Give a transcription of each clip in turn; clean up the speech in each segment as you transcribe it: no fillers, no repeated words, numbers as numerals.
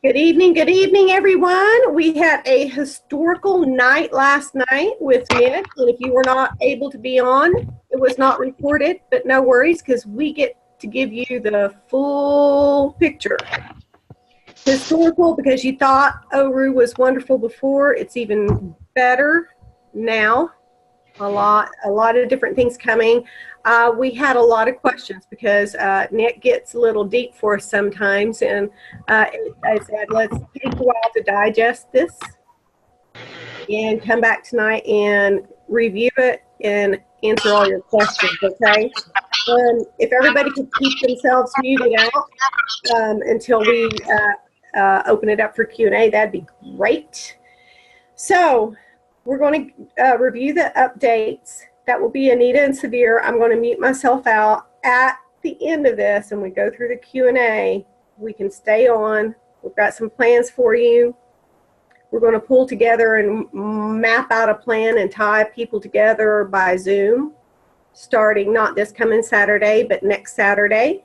Good evening, everyone. We had a historical night last night with Nick, and if you were not able to be on, it was not recorded, but no worries because we get to give you the full picture. Historical because you thought ORU was wonderful before. It's even better now. A lot of different things coming. We had a lot of questions because Nick gets a little deep for us sometimes, and I said, let's take a while to digest this and come back tonight and review it and answer all your questions, okay? If everybody could keep themselves muted out until we open it up for Q&A, that'd be great. So, we're going to review the updates. That will be Anita and Severe. I'm going to mute myself out at the end of this, and we go through the Q&A. We can stay on. We've got some plans for you. We're going to pull together and map out a plan and tie people together by Zoom, starting not this coming Saturday, but next Saturday,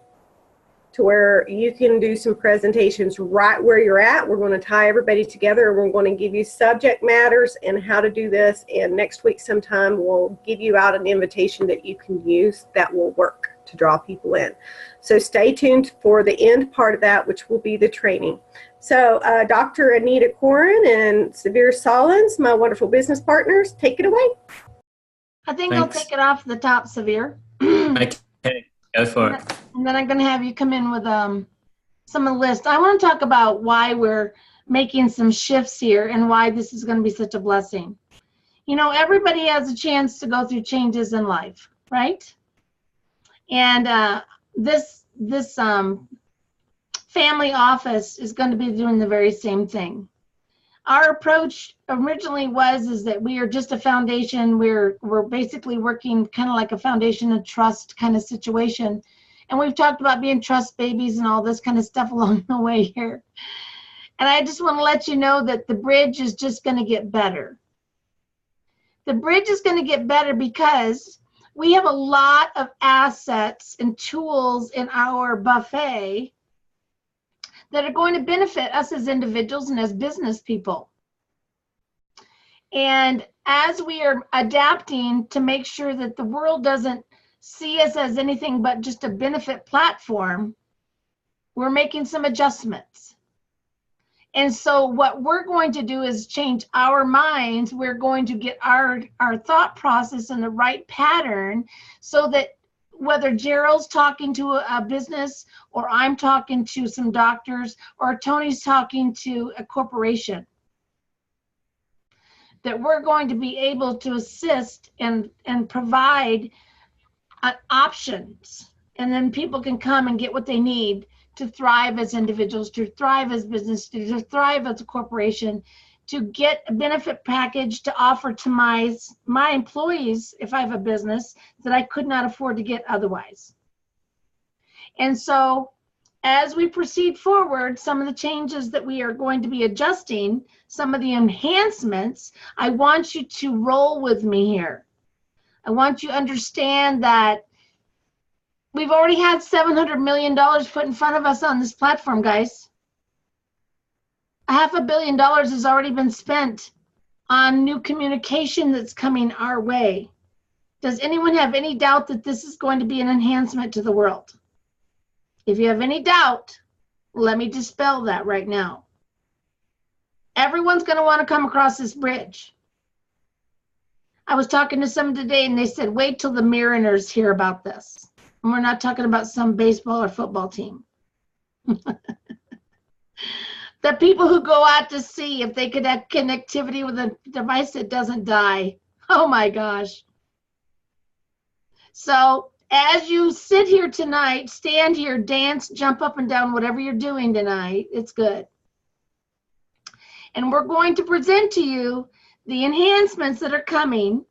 to where you can do some presentations right where you're at. We're going to tie everybody together, and we're going to give you subject matters and how to do this. And next week sometime we'll give you out an invitation that you can use that will work to draw people in. So stay tuned for the end part of that, which will be the training. So Dr. Anita Corin and Severe Solins, my wonderful business partners, take it away. I think I'll take it off the top, Severe. Okay, go for it. And then I'm going to have you come in with some of the list. I want to talk about why we're making some shifts here and why this is going to be such a blessing. You know, everybody has a chance to go through changes in life, right? And this family office is going to be doing the very same thing. Our approach originally is that we are just a foundation. We're basically working kind of like a foundation of trust kind of situation. And we've talked about being trust babies and all this kind of stuff along the way here. And I just want to let you know that the bridge is just going to get better. The bridge is going to get better because we have a lot of assets and tools in our buffet that are going to benefit us as individuals and as business people. And as we are adapting to make sure that the world doesn't see us as anything but just a benefit platform, we're making some adjustments. And so what we're going to do is change our minds. We're going to get our thought process in the right pattern so that whether Gerald's talking to a business or I'm talking to some doctors or Tony's talking to a corporation, that we're going to be able to assist and provide options, and then people can come and get what they need to thrive as individuals, to thrive as business, to thrive as a corporation, to get a benefit package to offer to my employees if I have a business that I could not afford to get otherwise. And so as we proceed forward, some of the changes that we are going to be adjusting, some of the enhancements, I want you to roll with me here. I want you to understand that we've already had $700 million put in front of us on this platform, guys. $500 million has already been spent on new communication that's coming our way. Does anyone have any doubt that this is going to be an enhancement to the world? If you have any doubt, let me dispel that right now. Everyone's going to want to come across this bridge. I was talking to someone today and they said, wait till the Mariners hear about this. And we're not talking about some baseball or football team. The people who go out to see if they could have connectivity with a device that doesn't die. Oh my gosh. So as you sit here tonight, stand here, dance, jump up and down, whatever you're doing tonight, it's good. And we're going to present to you the enhancements that are coming.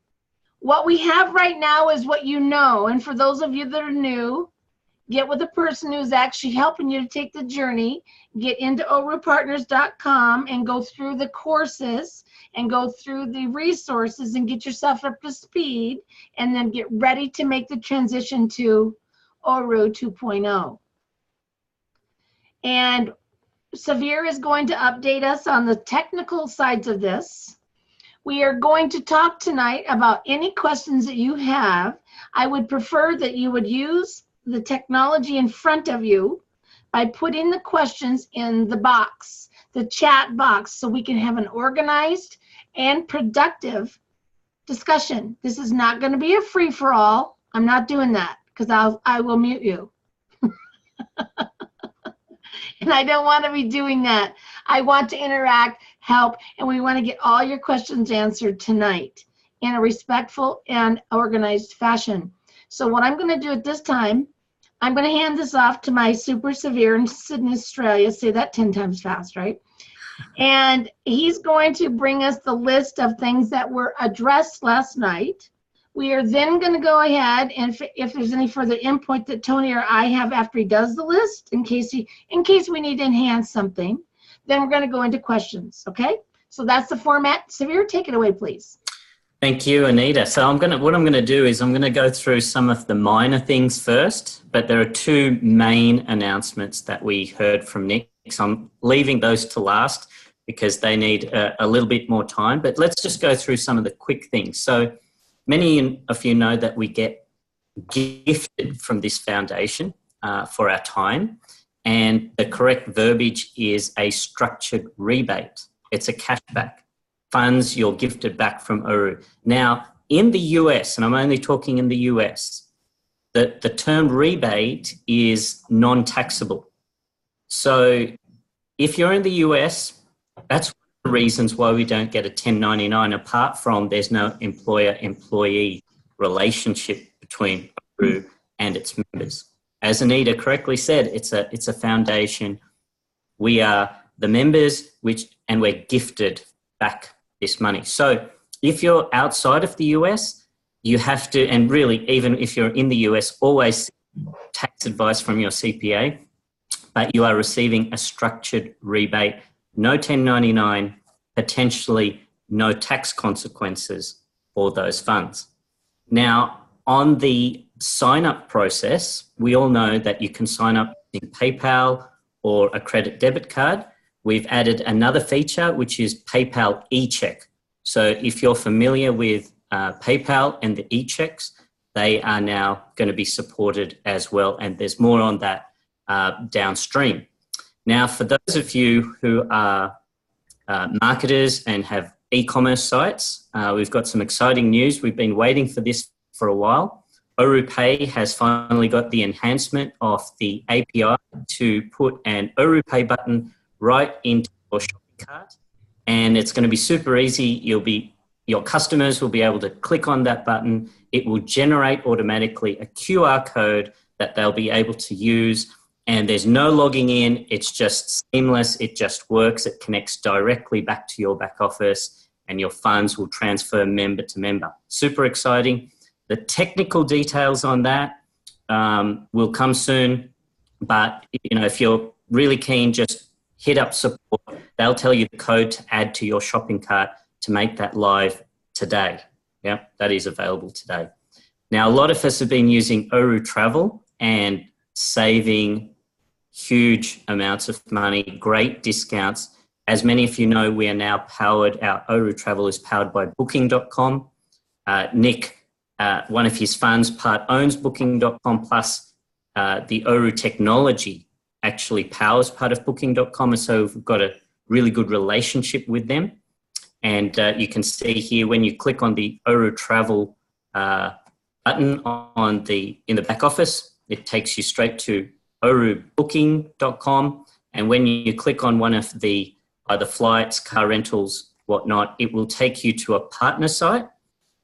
What we have right now is what you know. And for those of you that are new, get with a person who's actually helping you to take the journey. Get into orupartners.com and go through the courses and go through the resources and get yourself up to speed, and then get ready to make the transition to ORU 2.0. And Severe is going to update us on the technical sides of this. We are going to talk tonight about any questions that you have. I would prefer that you would use the technology in front of you by putting the questions in the box, the chat box, so we can have an organized and productive discussion. This is not going to be a free-for-all. I'm not doing that because I will mute you. And I don't want to be doing that. I want to interact, help, and we want to get all your questions answered tonight in a respectful and organized fashion. So what I'm going to do at this time, I'm going to hand this off to my super severe in Sydney, Australia. Say that 10 times fast, right? And he's going to bring us the list of things that were addressed last night. We are then going to go ahead, and if there's any further input that Tony or I have after he does the list, in case we need to enhance something, then we're going to go into questions, okay? So that's the format. Severe, take it away, please. Thank you, Anita. So what I'm going to do is I'm going to go through some of the minor things first, but there are two main announcements that we heard from Nick. So I'm leaving those to last because they need a little bit more time, but let's just go through some of the quick things. So many of you know that we get gifted from this foundation for our time, and the correct verbiage is a structured rebate. It's a cashback. Funds you're gifted back from ORU. Now, in the US, and I'm only talking in the US, the term rebate is non-taxable. So if you're in the US, that's one of the reasons why we don't get a 1099, apart from there's no employer-employee relationship between ORU and its members. As Anita correctly said, it's a foundation. We are the members, and we're gifted back this money. So if you're outside of the US, you have to, and really even if you're in the US, always seek tax advice from your CPA, but you are receiving a structured rebate, no 1099, potentially no tax consequences for those funds. Now, on the sign-up process, we all know that you can sign up in PayPal or a credit debit card. We've added another feature, which is PayPal e-check. So if you're familiar with PayPal and the e-checks, they are now going to be supported as well. And there's more on that downstream. Now, for those of you who are marketers and have e-commerce sites, we've got some exciting news. We've been waiting for this for a while. ORU Pay has finally got the enhancement of the API to put an ORU Pay button right into your shopping cart, and it's going to be super easy. Your customers will be able to click on that button. It will generate automatically a QR code that they'll be able to use, and there's no logging in. It's just seamless. It just works. It connects directly back to your back office, and your funds will transfer member to member. Super exciting. The technical details on that will come soon, but if you're really keen, just hit up support. They'll tell you the code to add to your shopping cart to make that live today. Yeah, that is available today. Now, a lot of us have been using ORU Travel and saving huge amounts of money, great discounts. As many of you know, we are now powered, our ORU Travel is powered by Booking.com. Nick, one of his funds, part owns Booking.com, plus the ORU technology actually powers part of Booking.com, and so we've got a really good relationship with them. And you can see here when you click on the ORU Travel button in the back office, it takes you straight to ORUBooking.com, and when you click on one of the either flights, car rentals, whatnot, it will take you to a partner site,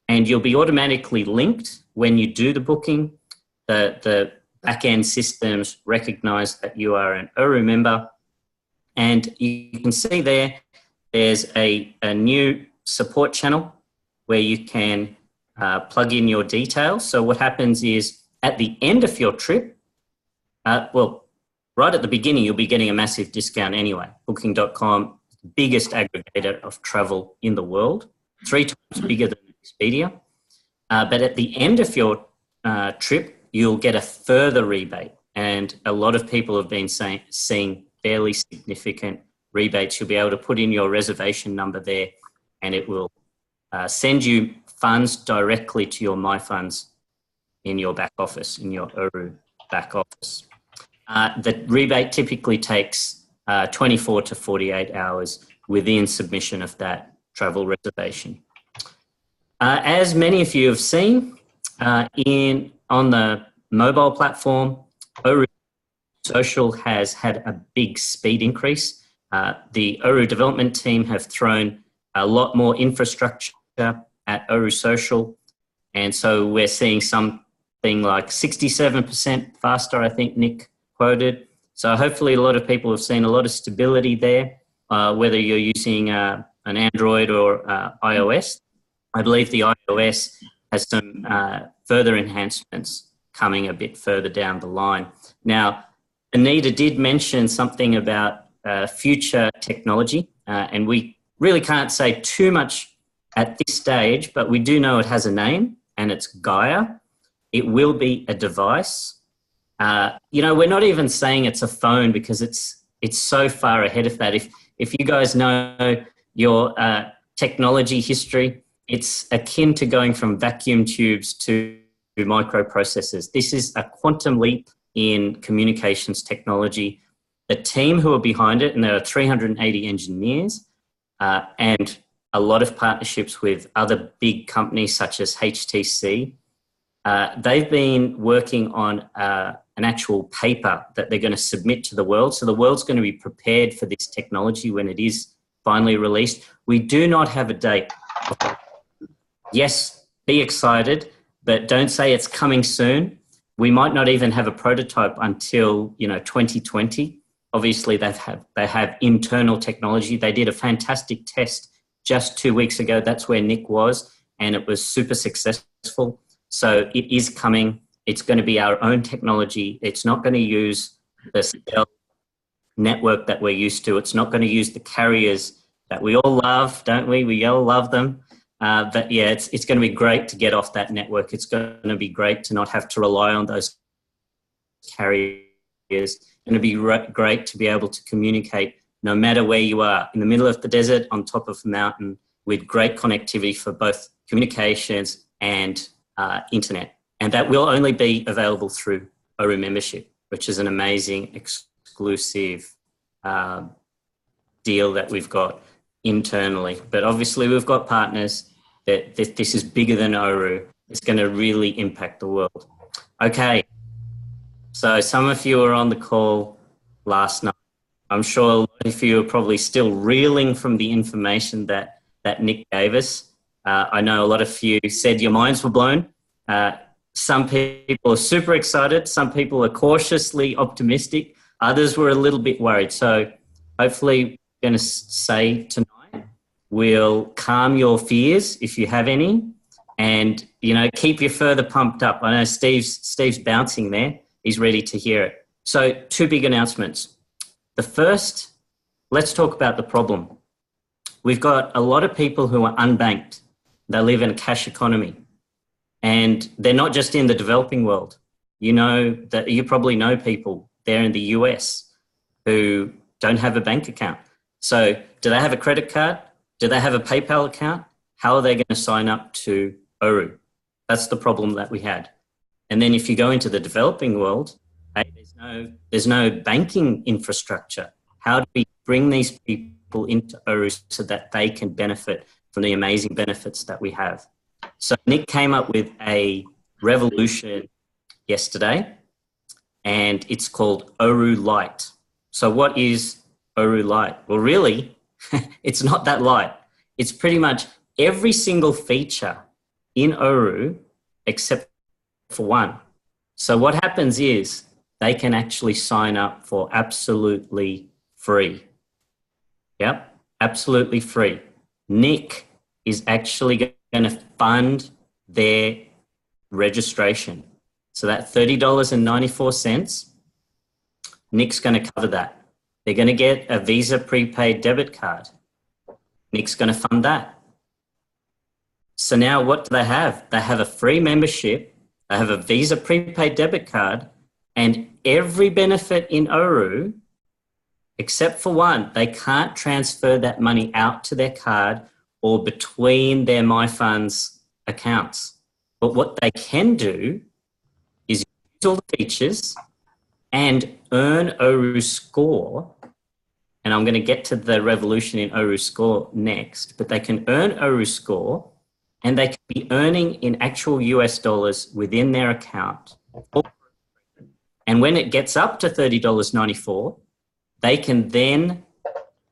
and you'll be automatically linked when you do the booking. The back-end systems recognize that you are an ORU member, and you can see there's a new support channel where you can plug in your details. So what happens is at the end of your trip, right at the beginning, you'll be getting a massive discount anyway. Booking.com, biggest aggregator of travel in the world, 3 times bigger than Expedia. But at the end of your trip, you'll get a further rebate. and a lot of people have been seeing fairly significant rebates. You'll be able to put in your reservation number there, and it will send you funds directly to your MyFunds in your back office, in your ORU back office. The rebate typically takes 24 to 48 hours within submission of that travel reservation. As many of you have seen on the mobile platform, ORU Social has had a big speed increase. The ORU development team have thrown a lot more infrastructure at ORU Social, and so we're seeing something like 67% faster, I think Nick quoted. So hopefully a lot of people have seen a lot of stability there, whether you're using an Android or iOS. I believe the iOS has some further enhancements coming a bit further down the line. Now, Anita did mention something about future technology, and we really can't say too much at this stage, but we do know it has a name, and it's Gaia. It will be a device. We're not even saying it's a phone because it's so far ahead of that. If you guys know your technology history, it's akin to going from vacuum tubes to microprocessors. This is a quantum leap in communications technology. The team who are behind it, and there are 380 engineers and a lot of partnerships with other big companies such as HTC. They've been working on an actual paper that they're going to submit to the world. So the world's going to be prepared for this technology when it is finally released. We do not have a date. Yes, be excited, but don't say it's coming soon. We might not even have a prototype until 2020. Obviously, they have internal technology. They did a fantastic test just 2 weeks ago. That's where Nick was, and it was super successful. So it is coming. It's going to be our own technology. It's not going to use the cell network that we're used to. It's not going to use the carriers that we all love, don't we? We all love them. But yeah, it's going to be great to get off that network. It's going to be great to not have to rely on those carriers. It's going to be great to be able to communicate no matter where you are, in the middle of the desert, on top of a mountain, with great connectivity for both communications and internet. And that will only be available through ORU membership, which is an amazing exclusive deal that we've got internally. But obviously we've got partners that this is bigger than ORU. It's going to really impact the world. Okay, so some of you were on the call last night. I'm sure a lot of you are probably still reeling from the information that Nick gave us. I know a lot of you said your minds were blown. Some people are super excited. Some people are cautiously optimistic. Others were a little bit worried. So hopefully we're going to say tonight will calm your fears if you have any, and keep you further pumped up. I know Steve's bouncing there. He's ready to hear it. So 2 big announcements. The first, let's talk about the problem. We've got a lot of people who are unbanked. They live in a cash economy, and they're not just in the developing world. You probably know people there in the US who don't have a bank account. So do they have a credit card? Do they have a PayPal account? How are they going to sign up to ORU? That's the problem that we had. And then if you go into the developing world, there's no banking infrastructure. How do we bring these people into ORU so that they can benefit from the amazing benefits that we have? So Nick came up with a revolution yesterday, and it's called ORU Lite. So what is ORU Lite? Well, really, it's not that light. It's pretty much every single feature in ORU except for one. So what happens is they can actually sign up for absolutely free. Yep, absolutely free. Nick is actually going to fund their registration. So that $30.94, Nick's going to cover that. They're going to get a Visa prepaid debit card. Nick's going to fund that. So now what do they have? They have a free membership, they have a Visa prepaid debit card, and every benefit in ORU, except for one. They can't transfer that money out to their card or between their MyFunds accounts. But what they can do is use all the features and earn ORU score. And I'm going to get to the revolution in ORU score next, but they can earn ORU score and they can be earning in actual US dollars within their account. And when it gets up to $30.94, they can then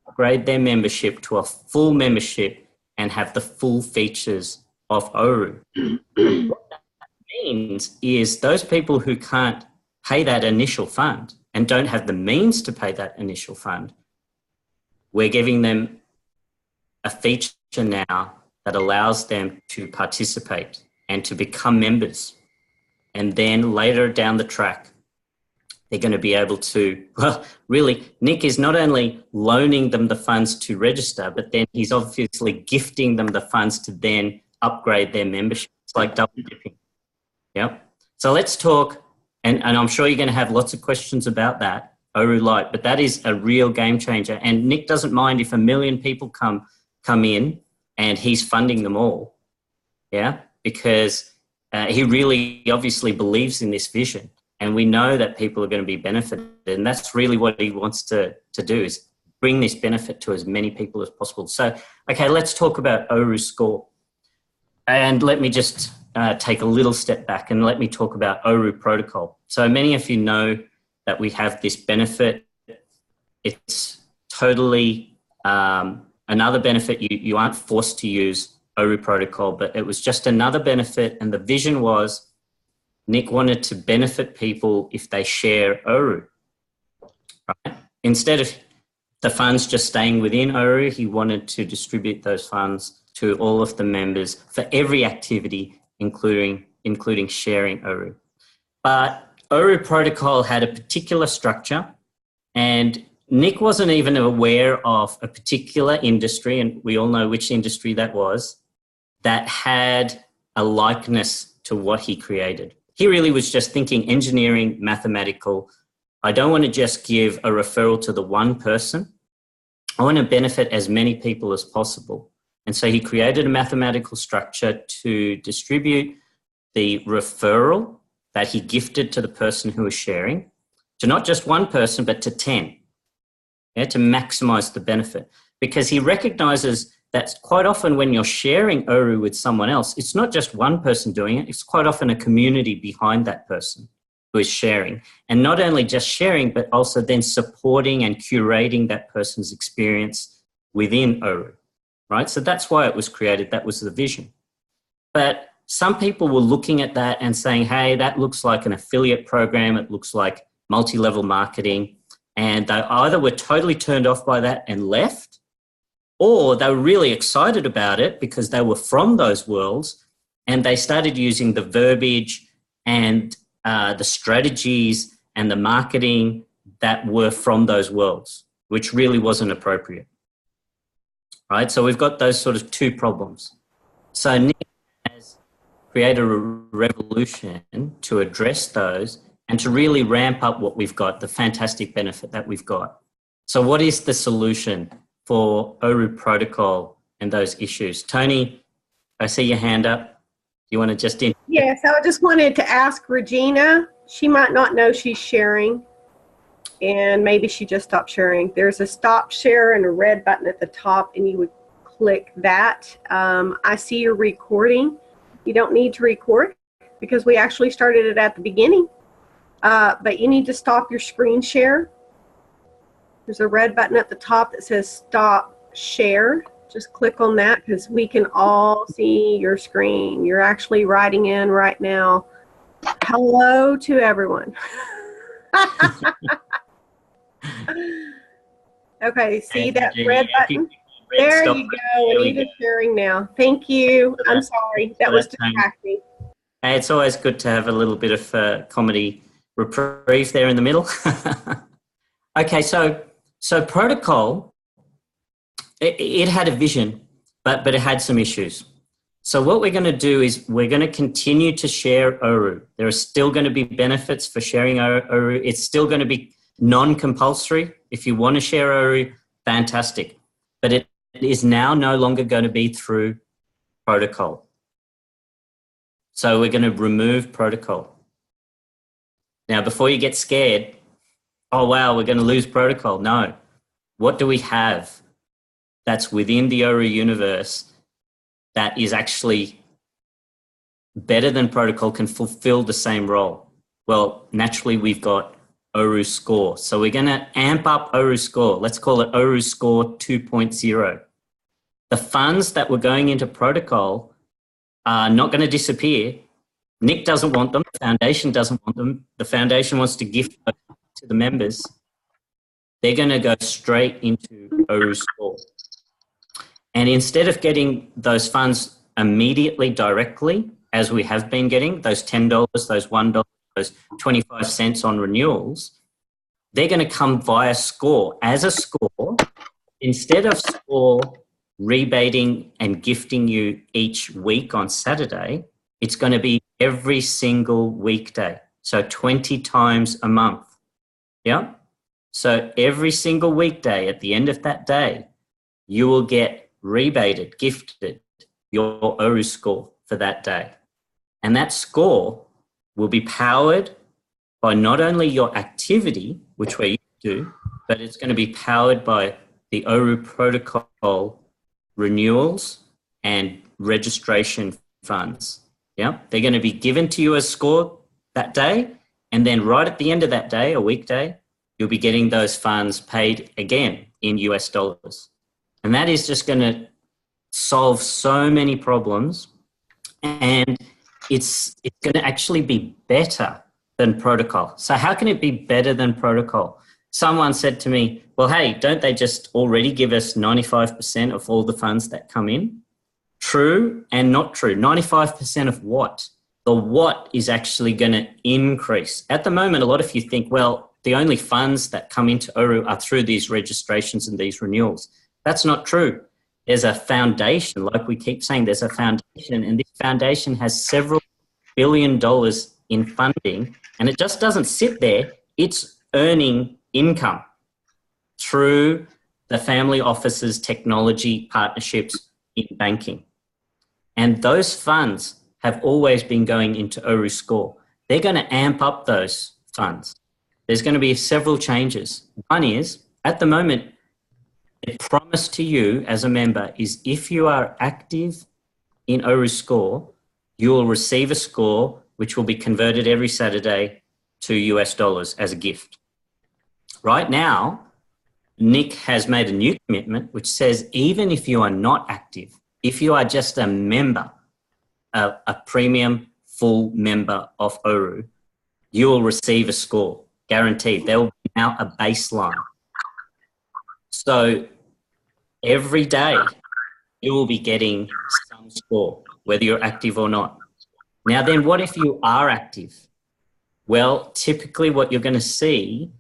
upgrade their membership to a full membership and have the full features of ORU. What that means is those people who can't pay that initial fund and don't have the means to pay that initial fund, we're giving them a feature now that allows them to participate and to become members. And then later down the track, they're going to be able to, well, really, Nick is not only loaning them the funds to register, but then he's obviously gifting them the funds to then upgrade their membership. It's like double dipping. Yep. So let's talk, and I'm sure you're going to have lots of questions about that, ORU Lite, but that is a real game changer. And Nick doesn't mind if 1 million people come in and he's funding them all. Yeah, because he really obviously believes in this vision. And we know that people are going to be benefited. And that's really what he wants to do, is bring this benefit to as many people as possible. So, okay, let's talk about ORU Score. And let me just take a little step back and let me talk about ORU Protocol. So many of you know that we have this benefit. It's totally another benefit. You aren't forced to use ORU Protocol, but it was just another benefit. And the vision was, Nick wanted to benefit people if they share ORU. Right? Instead of the funds just staying within ORU, he wanted to distribute those funds to all of the members for every activity, including sharing ORU. But ORU Protocol had a particular structure, and Nick wasn't even aware of a particular industry, and we all know which industry that was, that had a likeness to what he created. He really was just thinking engineering, mathematical. I don't want to just give a referral to the one person. I want to benefit as many people as possible. And so he created a mathematical structure to distribute the referral that he gifted to the person who was sharing to not just one person, but to 10, to maximize the benefit. Because he recognizes that quite often when you're sharing ORU with someone else, it's not just one person doing it, it's quite often a community behind that person who is sharing. And not only just sharing, but also then supporting and curating that person's experience within ORU, right? So that's why it was created. That was the vision. But some people were looking at that and saying, hey, that looks like an affiliate program. It looks like multi-level marketing. And they either were totally turned off by that and left, or they were really excited about it because they were from those worlds and they started using the verbiage and the strategies and the marketing that were from those worlds, which really wasn't appropriate. Right? So we've got those sort of two problems. So Nick has created a revolution to address those and to really ramp up what we've got, the fantastic benefit that we've got. So what is the solution for ORU Protocol and those issues? Tony, I see your hand up. You want to just in? Yes, I just wanted to ask Regina. She might not know she's sharing, and maybe she just stopped sharing. There's a stop share and a red button at the top, and you would click that. I see you're recording. You don't need to record because we actually started it at the beginning, but you need to stop your screen share. There's a red button at the top that says stop share. Just click on that because we can all see your screen. You're actually writing in right now. Hello to everyone. Okay, see that red button? There you go. Anita's sharing now. Thank you. I'm sorry. That was distracting. Hey, it's always good to have a little bit of comedy reprieve there in the middle. Okay, so Protocol, it had a vision, but it had some issues. So what we're going to do is we're going to continue to share ORU. There are still going to be benefits for sharing ORU. It's still going to be non-compulsory. If you want to share ORU, fantastic. But it is now no longer going to be through protocol. So we're going to remove protocol. Now, before you get scared, oh, wow, we're going to lose protocol. No. What do we have that's within the ORU universe that is actually better than protocol, can fulfill the same role? Well, naturally, we've got ORU Score. So we're going to amp up ORU Score. Let's call it ORU Score 2.0. The funds that were going into protocol are not going to disappear. Nick doesn't want them. The foundation doesn't want them. The foundation wants to gift them to the members. They're going to go straight into ORU Score. And instead of getting those funds immediately, directly, as we have been getting, those $10, those $1, those 25 cents on renewals, they're going to come via Score. As a Score, instead of Score rebating and gifting you each week on Saturday, it's going to be every single weekday. So 20 times a month. Yeah? So every single weekday at the end of that day, you will get rebated, gifted your ORU Score for that day. And that score will be powered by not only your activity, which we're used to, but it's going to be powered by the ORU protocol renewals and registration funds. Yeah, they're going to be given to you as score that day, and then right at the end of that day, a weekday, you'll be getting those funds paid again in US dollars. And that is just going to solve so many problems, and it's going to actually be better than protocol. So how can it be better than protocol? Someone said to me, well, hey, don't they just already give us 95% of all the funds that come in? True and not true. 95% of what? The what is actually going to increase. At the moment, a lot of you think, well, the only funds that come into ORU are through these registrations and these renewals. That's not true. There's a foundation, like we keep saying, there's a foundation, and this foundation has several $billion in funding, and it just doesn't sit there. It's earning income through the family office's technology partnerships in banking. And those funds have always been going into ORU Score. They're going to amp up those funds. There's going to be several changes. One is, at the moment, the promise to you as a member is if you are active in ORU Score, you will receive a score which will be converted every Saturday to US dollars as a gift. Right now, Nick has made a new commitment which says even if you are not active, if you are just a member, a premium full member of ORU, you will receive a score, guaranteed. There will be now a baseline. So every day you will be getting some score, whether you're active or not. Now then, what if you are active? Well, typically what you're going to see,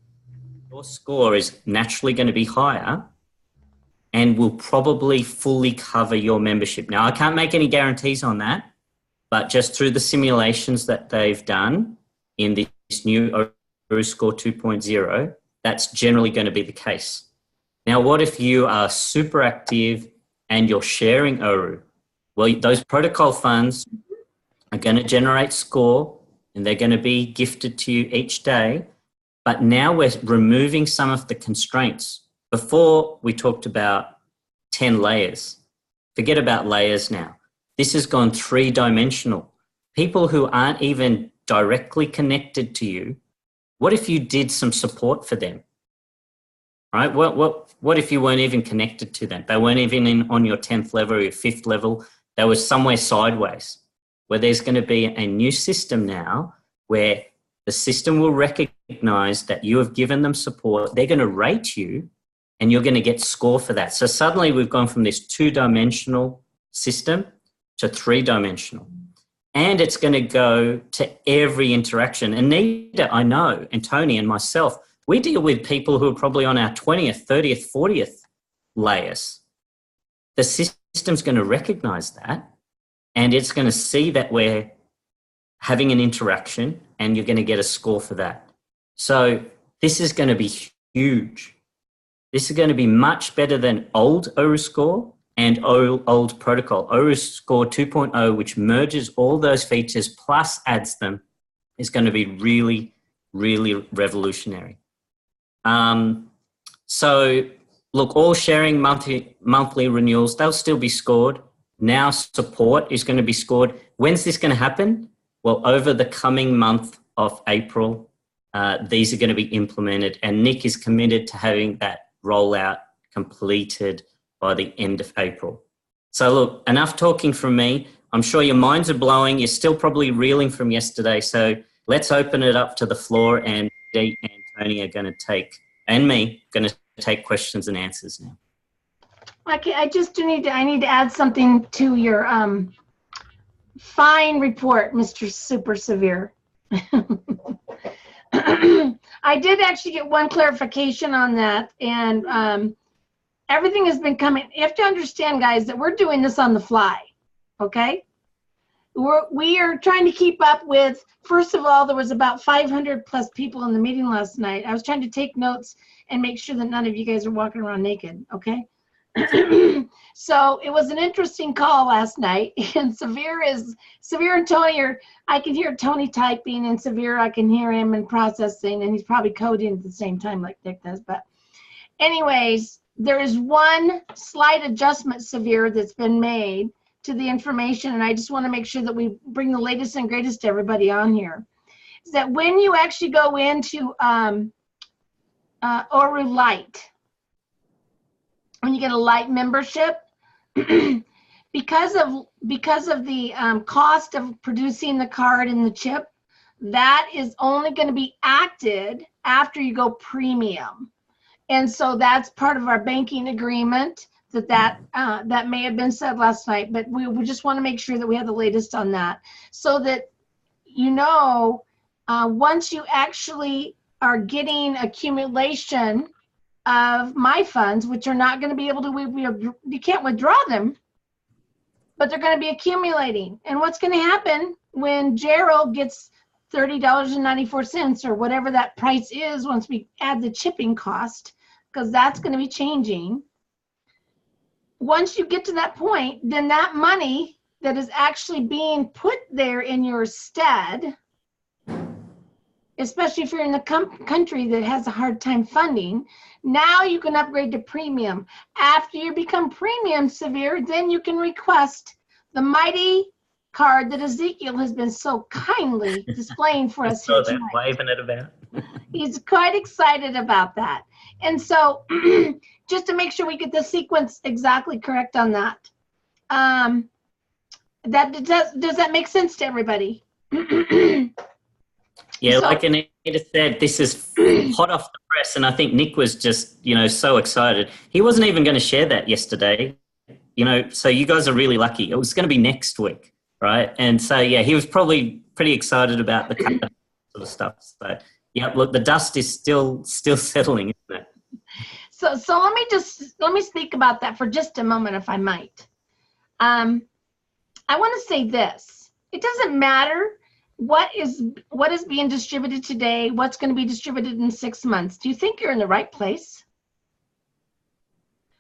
your score is naturally going to be higher and will probably fully cover your membership. Now, I can't make any guarantees on that, but just through the simulations that they've done in this new ORU Score 2.0, that's generally going to be the case. Now, what if you are super active and you're sharing ORU? Well, those protocol funds are going to generate score and they're going to be gifted to you each day. But now we're removing some of the constraints. Before we talked about 10 layers. Forget about layers now. This has gone 3-dimensional. People who aren't even directly connected to you, what if you did some support for them? Right? What if you weren't even connected to them? They weren't even on your 10th level or your 5th level. They were somewhere sideways, where there's going to be a new system now where the system will recognize that you have given them support. They're going to rate you and you're going to get score for that. So suddenly we've gone from this 2-dimensional system to 3-dimensional. And it's going to go to every interaction. Anita, I know, and Tony and myself, we deal with people who are probably on our 20th, 30th, 40th layers. The system's going to recognize that and it's going to see that we're having an interaction, and you're going to get a score for that. So this is going to be huge. This is going to be much better than old ORU score and old protocol. ORU score 2.0, which merges all those features plus adds them, is going to be really, really revolutionary. So look, all sharing monthly renewals, they'll still be scored. Now support is going to be scored. When's this going to happen? Well, over the coming month of April, these are going to be implemented, and Nick is committed to having that rollout completed by the end of April. So look, enough talking from me. I'm sure your minds are blowing. You're still probably reeling from yesterday. So let's open it up to the floor, and Dee and Tony are going to take, and me, going to take questions and answers now. Okay, I need to add something to your fine report, Mr. Super Severe. I did actually get one clarification on that, and everything has been coming. You have to understand, guys, that we're doing this on the fly, okay? We are trying to keep up with, first of all, there was about 500 plus people in the meeting last night. I was trying to take notes and make sure that none of you guys are walking around naked, okay? So it was an interesting call last night, and Severe and Tony I can hear Tony typing, and Severe, I can hear him and processing, and he's probably coding at the same time like Nick does. But anyways, there is one slight adjustment, Severe, that's been made to the information, and I just want to make sure that we bring the latest and greatest to everybody on here. Is that when you actually go into ORU Lite, when you get a Lite membership, because of the cost of producing the card and the chip, that is only going to be acted after you go premium. And so that's part of our banking agreement that may have been said last night, but we just want to make sure that we have the latest on that, so that once you actually are getting accumulation of my funds, which are not going to be able to, you can't withdraw them, but they're going to be accumulating. And what's going to happen when Gerald gets $30.94 or whatever that price is once we add the chipping cost, because that's going to be changing. Once you get to that point, then that money that is actually being put there in your stead, especially if you're in the country that has a hard time funding, now you can upgrade to premium. After you become premium, Severe, then you can request the mighty card that Ezekiel has been so kindly displaying for us here tonight. Waving it about. He's quite excited about that. And so just to make sure we get the sequence exactly correct on that, does that make sense to everybody? Yeah, so, like Anita said, this is hot off the press, and I think Nick was just, so excited. He wasn't even going to share that yesterday, so you guys are really lucky. It was going to be next week, right? And so, yeah, he was probably pretty excited about the kind of sort of stuff. So, yeah, look, the dust is still settling, isn't it? So let me speak about that for just a moment, if I might. I want to say this. It doesn't matter what is being distributed today, what's going to be distributed in 6 months. Do you think you're in the right place?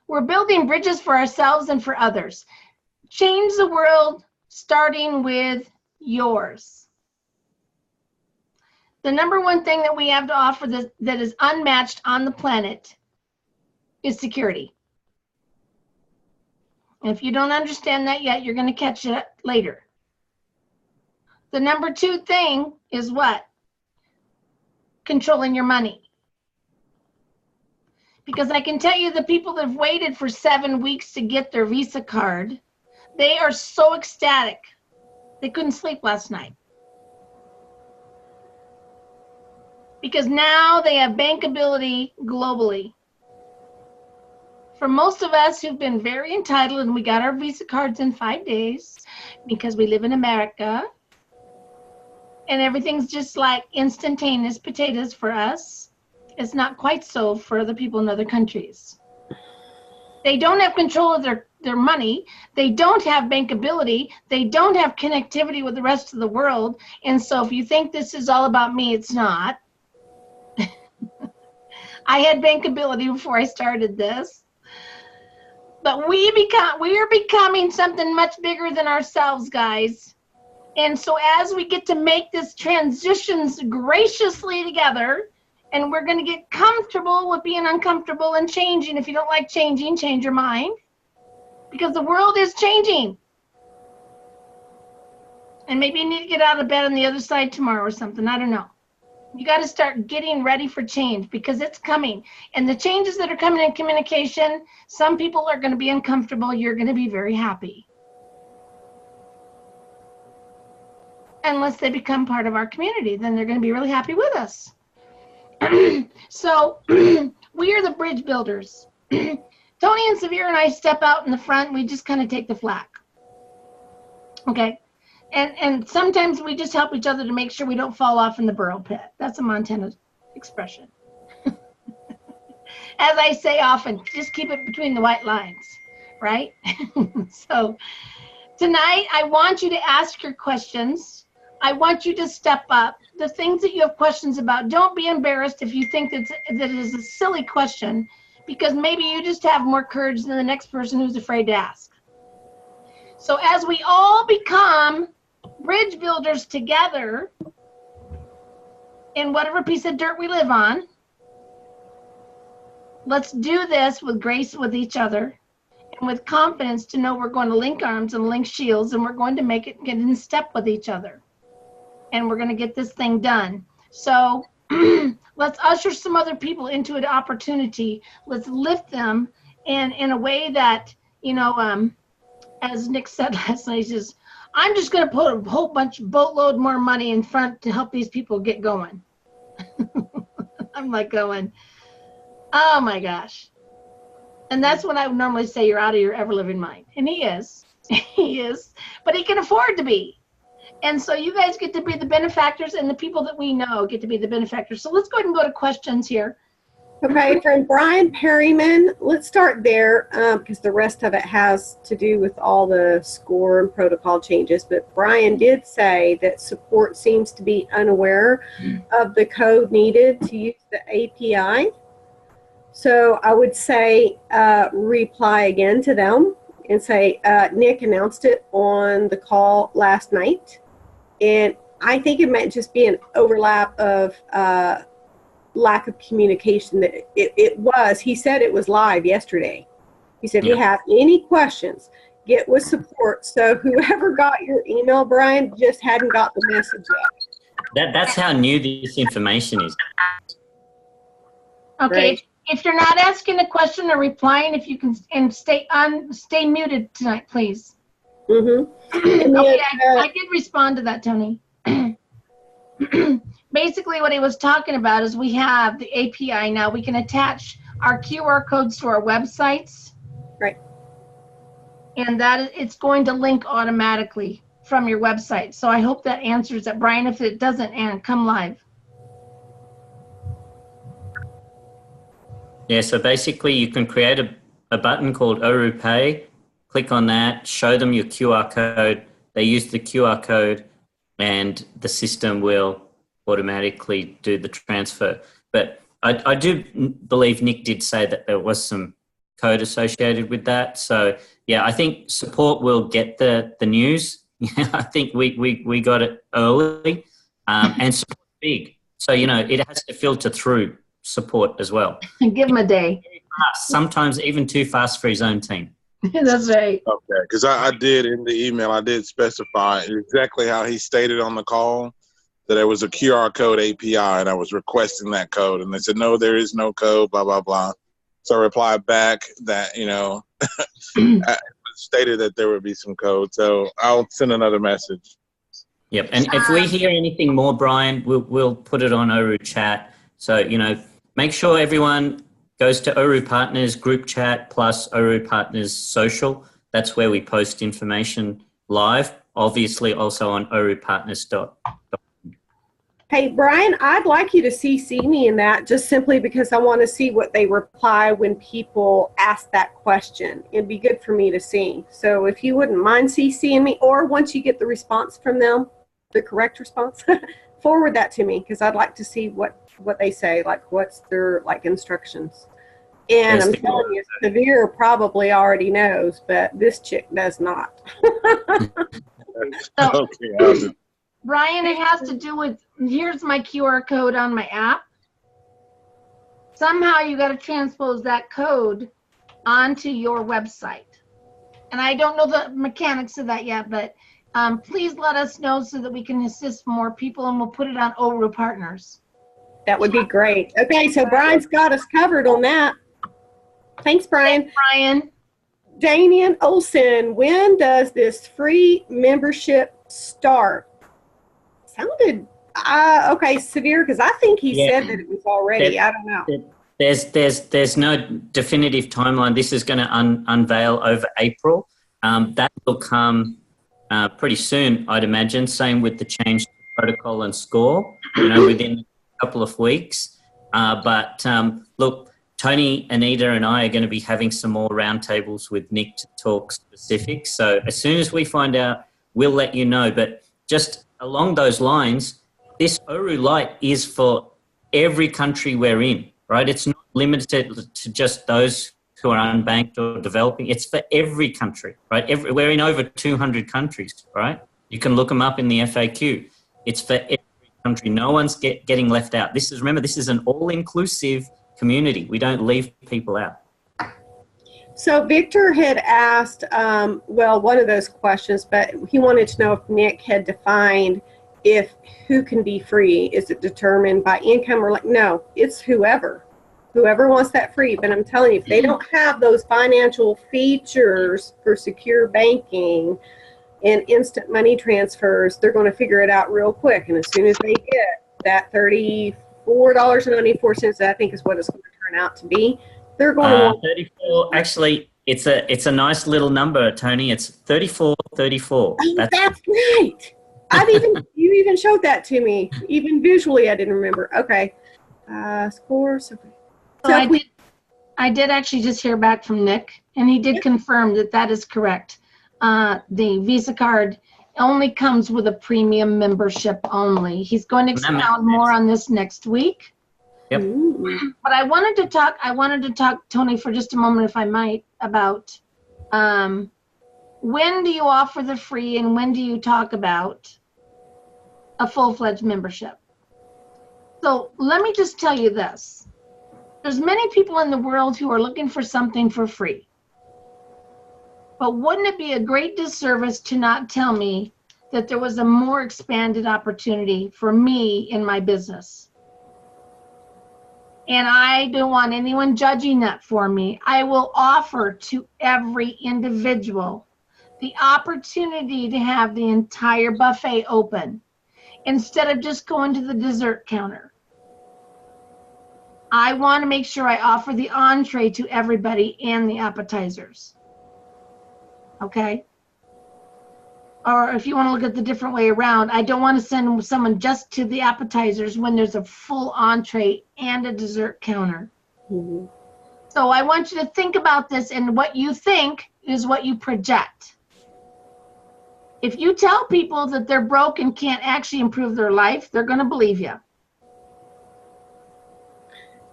We're building bridges for ourselves and for others. Change the world, starting with yours. The number one thing that we have to offer that is unmatched on the planet is security. And if you don't understand that yet, you're going to catch it later. The number two thing is what? Controlling your money. Because I can tell you the people that have waited for 7 weeks to get their Visa card, they are so ecstatic. They couldn't sleep last night. Because now they have bankability globally. For most of us who've been very entitled, and we got our Visa cards in 5 days because we live in America, and everything's just like instantaneous potatoes for us, it's not quite so for other people in other countries. They don't have control of their money. They don't have bankability. They don't have connectivity with the rest of the world. And so if you think this is all about me, it's not. I had bankability before I started this. But we are becoming something much bigger than ourselves, guys. And so as we get to make this transitions graciously together, and we're going to get comfortable with being uncomfortable and changing. If you don't like changing, change your mind. Because the world is changing. And maybe you need to get out of bed on the other side tomorrow or something. I don't know. You got to start getting ready for change because it's coming. And the changes that are coming in communication, some people are going to be uncomfortable. You're going to be very happy. Unless they become part of our community, then they're going to be really happy with us. So we are the bridge builders. Tony and Severe and I step out in the front. We just kind of take the flak. Okay. And sometimes we just help each other to make sure we don't fall off in the burrow pit. That's a Montana expression. As I say often, just keep it between the white lines, right? So tonight, I want you to ask your questions. I want you to step up. The things that you have questions about, don't be embarrassed if you think that it is a silly question, because maybe you just have more courage than the next person who's afraid to ask. So as we all become bridge builders together in whatever piece of dirt we live on, let's do this with grace with each other and with confidence to know we're going to link arms and link shields, and we're going to make it get in step with each other. And we're going to get this thing done. So let's usher some other people into an opportunity. Let's lift them and in a way that, you know, as Nick said last night, he says, I'm just going to put a whole boatload more money in front to help these people get going. I'm like going, oh my gosh. And that's when I would normally say you're out of your ever-living mind. And he is. He is. But he can afford to be. And so you guys get to be the benefactors, and the people that we know get to be the benefactors. So let's go ahead and go to questions here. Okay, from Brian Perryman, let's start there because the rest of it has to do with all the score and protocol changes. But Brian did say that support seems to be unaware of the code needed to use the API. So I would say reply again to them and say, Nick announced it on the call last night. And I think it might just be an overlap of lack of communication. That it was, he said it was live yesterday. He said, if you have any questions, get with support. So whoever got your email, Brian, just hadn't got the message yet. That's how new this information is. Okay. Right. If you're not asking a question or replying, if you can, and stay muted tonight, please. Mm-hmm. Okay, I did respond to that, Tony. Basically, what he was talking about is we have the API now. We can attach our QR codes to our websites. Right. And that it's going to link automatically from your website. So I hope that answers that. Brian, if it doesn't, Ann, come live. Yeah, so basically you can create a button called ORU Pay, click on that, show them your QR code, they use the QR code, and the system will automatically do the transfer. But I do believe Nick did say that there was some code associated with that. So, yeah, I think support will get the news. I think we got it early, and support big. So, you know, it has to filter through support as well. Give him a day. Sometimes even too fast for his own team. That's right. Okay, because I did in the email, I did specify exactly how he stated on the call that there was a QR code API and I was requesting that code. And they said, no, there is no code, blah, blah, blah. So I replied back that, you know, I stated that there would be some code. So I'll send another message. Yep. And if we hear anything more, Brian, we'll put it on ORU chat. So, you know, make sure everyone goes to ORU Partners group chat plus ORU Partners social. That's where we post information live, obviously also on orupartners.com. Hey, Brian, I'd like you to CC me in that just simply because I want to see what they reply when people ask that question. It'd be good for me to see. So if you wouldn't mind CCing me, or once you get the response from them, the correct response, forward that to me because I'd like to see what they say, like what's their like instructions. And Yes, I'm telling you, Severe probably already knows, but this chick does not. Okay. Brian, it has to do with, here's my QR code on my app. Somehow you got to transpose that code onto your website. And I don't know the mechanics of that yet, but please let us know so that we can assist more people, and we'll put it on ORU Partners. That would be great. Okay, so Brian's got us covered on that. Thanks, Brian. Thanks, Brian. Danian Olson, when does this free membership start? Sounded okay, Severe, because I think he said that it was already. I don't know. There's no definitive timeline. This is going to unveil over April. That will come pretty soon, I'd imagine. Same with the change to protocol and score, within a couple of weeks. But look, Tony, Anita, and I are going to be having some more roundtables with Nick to talk specifics. So as soon as we find out, we'll let you know. But just along those lines, this ORU Lite is for every country we're in, right? It's not limited to just those who are unbanked or developing. It's for every country, right? We're in over 200 countries, right? You can look them up in the FAQ. It's for every country. No one's getting left out. Remember, this is an all-inclusive community. We don't leave people out. So Victor had asked, one of those questions, but he wanted to know if Nick had defined who can be free. Is it determined by income or no, it's whoever wants that free. But I'm telling you, if they don't have those financial features for secure banking and instant money transfers, they're going to figure it out real quick. And as soon as they get that $34.94, I think is what it's going to turn out to be, they're going to want 34. Actually, it's a nice little number, Tony. It's 34. Oh, that's great. You even showed that to me. Even visually, I didn't remember. Okay. Scores. Okay. So I did actually just hear back from Nick, and he did confirm that is correct. The Visa card only comes with a premium membership only. He's going to expound more on this next week. Yep. But I wanted to talk, Tony, for just a moment, if I might, about when do you offer the free and when do you talk about a full-fledged membership? So let me just tell you this. There's many people in the world who are looking for something for free. But wouldn't it be a great disservice to not tell me that there was a more expanded opportunity for me in my business? And I don't want anyone judging that for me. I will offer to every individual the opportunity to have the entire buffet open instead of just going to the dessert counter. I want to make sure I offer the entree to everybody and the appetizers. Okay? Or if you want to look at the different way around, I don't want to send someone just to the appetizers when there's a full entree and a dessert counter. Mm-hmm. So I want you to think about this, and what you think is what you project. If you tell people that they're broke and can't actually improve their life, they're going to believe you.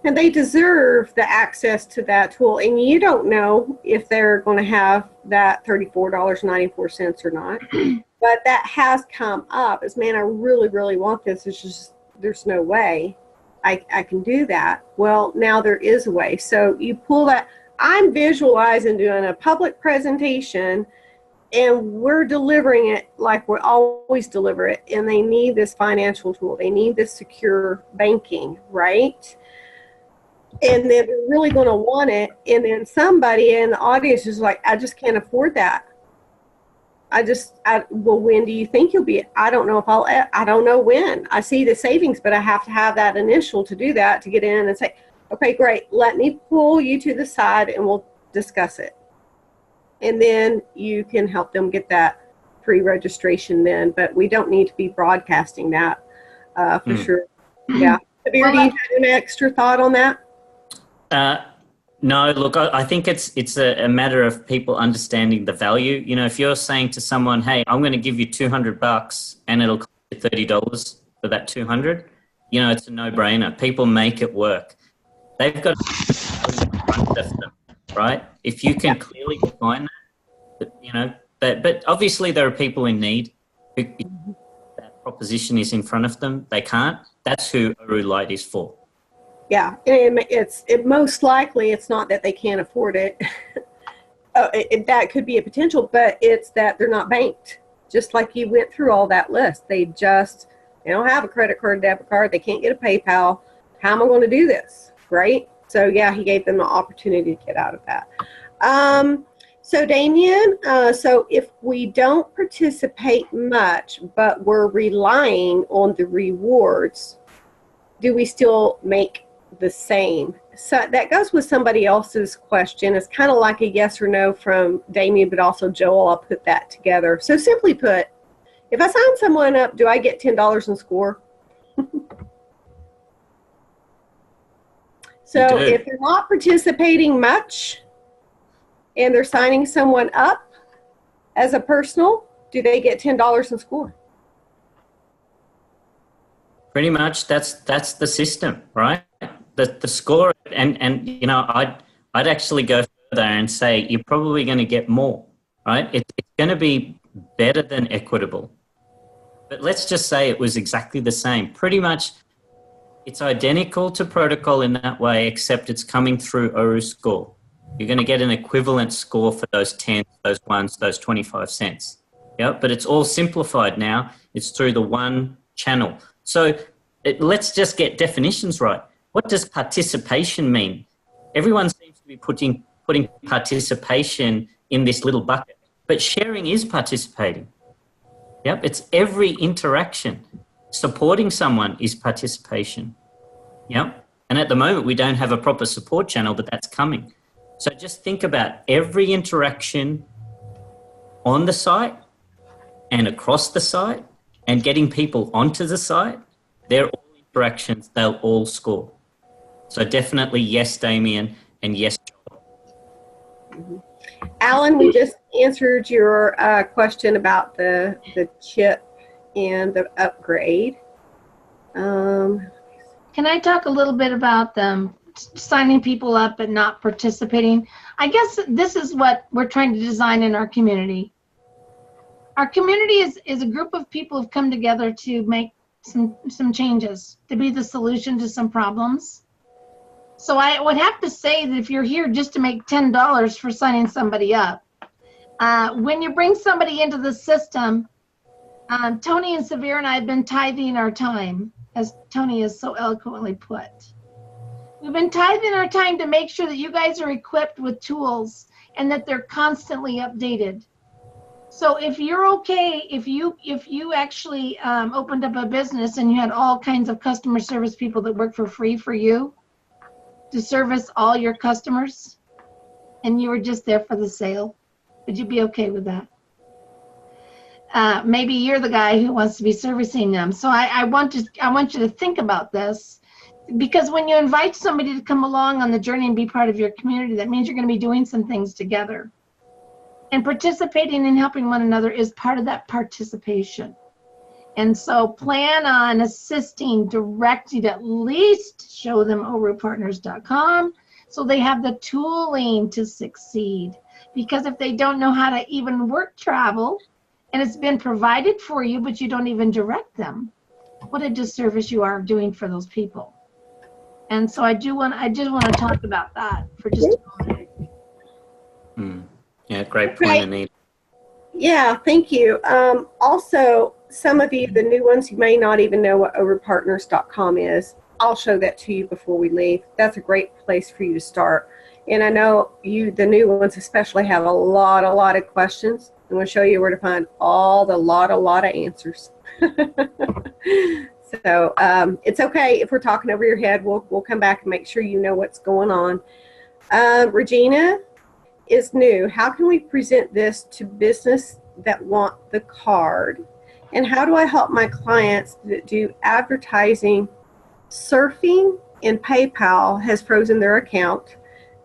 And they deserve the access to that tool. And you don't know if they're going to have that $34.94 or not. But that has come up as, man, I really, really want this. It's just, there's no way I can do that. Well, now there is a way. So you pull that. I'm visualizing doing a public presentation, and we're delivering it like we always deliver it. And they need this financial tool. They need this secure banking, right? And then they're really going to want it. And then somebody in the audience is like, I just can't afford that. Well, when do you think you'll be? I don't know if I don't know when. I see the savings, but I have to have that initial to do that, to get in and say, okay, great. Let me pull you to the side and we'll discuss it. And then you can help them get that pre-registration then, but we don't need to be broadcasting that. for sure. Yeah. Kabir, do you have an extra thought on that? No, look, I think it's a matter of people understanding the value. You know, if you're saying to someone, hey, I'm going to give you $200 and it'll cost you $30 for that 200, you know, it's a no-brainer. People make it work. They've got to front of them, right? If you can clearly define that, you know, but obviously there are people in need who that proposition is in front of them. They can't. That's who ORU Lite is for. Yeah, it most likely it's not that they can't afford it. That could be a potential, but it's that they're not banked. Just like you went through all that list, they don't have a credit card, debit card. They can't get a PayPal. How am I going to do this? Right? So yeah, he gave them the opportunity to get out of that. So Damien, so if we don't participate much, but we're relying on the rewards, do we still make the same? So that goes with somebody else's question. It's kind of like a yes or no from Damien, but also Joel. I'll put that together. So simply put, if I sign someone up, do I get $10 in score? So if they're not participating much and they're signing someone up as a personal, do they get $10 in score? Pretty much that's the system, right? The score, and you know, I'd actually go further and say you're probably going to get more, right? It's going to be better than equitable. But let's just say it was exactly the same. Pretty much it's identical to protocol in that way, except it's coming through ORU score. You're going to get an equivalent score for those 10s, those 1s, those 25 cents. Yeah, but it's all simplified now. It's through the one channel. So let's just get definitions right. What does participation mean? Everyone seems to be putting participation in this little bucket, but sharing is participating. Yep, it's every interaction. Supporting someone is participation. Yep, and at the moment we don't have a proper support channel, but that's coming. So just think about every interaction on the site and across the site and getting people onto the site. They're all interactions, they'll all score. So definitely yes, Damien, and yes, Joel. Mm-hmm. Alan, we just answered your question about the chip and the upgrade. Can I talk a little bit about signing people up but not participating? I guess this is what we're trying to design in our community. Our community is a group of people who've come together to make some changes, to be the solution to some problems. So I would have to say that if you're here just to make $10 for signing somebody up, when you bring somebody into the system, Tony and Severe and I have been tithing our time, as Tony has so eloquently put. We've been tithing our time to make sure that you guys are equipped with tools and that they're constantly updated. So if you're okay, if you actually opened up a business and you had all kinds of customer service people that work for free for you to service all your customers, and you were just there for the sale, would you be okay with that? Maybe you're the guy who wants to be servicing them. So I want you to think about this, because when you invite somebody to come along on the journey and be part of your community, that means you're going to be doing some things together. And participating and helping one another is part of that participation. And so plan on assisting, directing, at least show them orupartners.com so they have the tooling to succeed. Because if they don't know how to even work travel, and it's been provided for you, but you don't even direct them, what a disservice you are doing for those people. And so I just want to talk about that for just a moment. Yeah, great point, Anita. Yeah, thank you. Also, some of you, the new ones, you may not even know what orupartners.com is. I'll show that to you before we leave. That's a great place for you to start. And I know you, the new ones especially, have a lot of questions. I'm going to show you where to find all the lot of answers. So it's okay if we're talking over your head. We'll come back and make sure you know what's going on. Regina is new. How can we present this to business that want the card? And how do I help my clients that do advertising? Surfing and PayPal has frozen their account.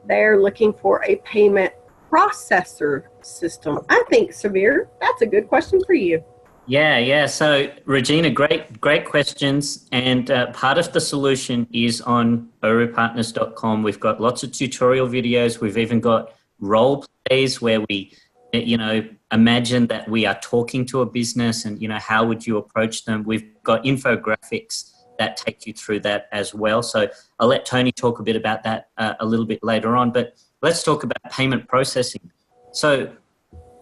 They're looking for a payment processor system. I think, Severe, that's a good question for you. Yeah. So, Regina, great questions. And part of the solution is on orupartners.com. We've got lots of tutorial videos. We've even got role plays where we, imagine that we are talking to a business and, how would you approach them? We've got infographics that take you through that as well. So I'll let Tony talk a bit about that a little bit later on. But let's talk about payment processing. So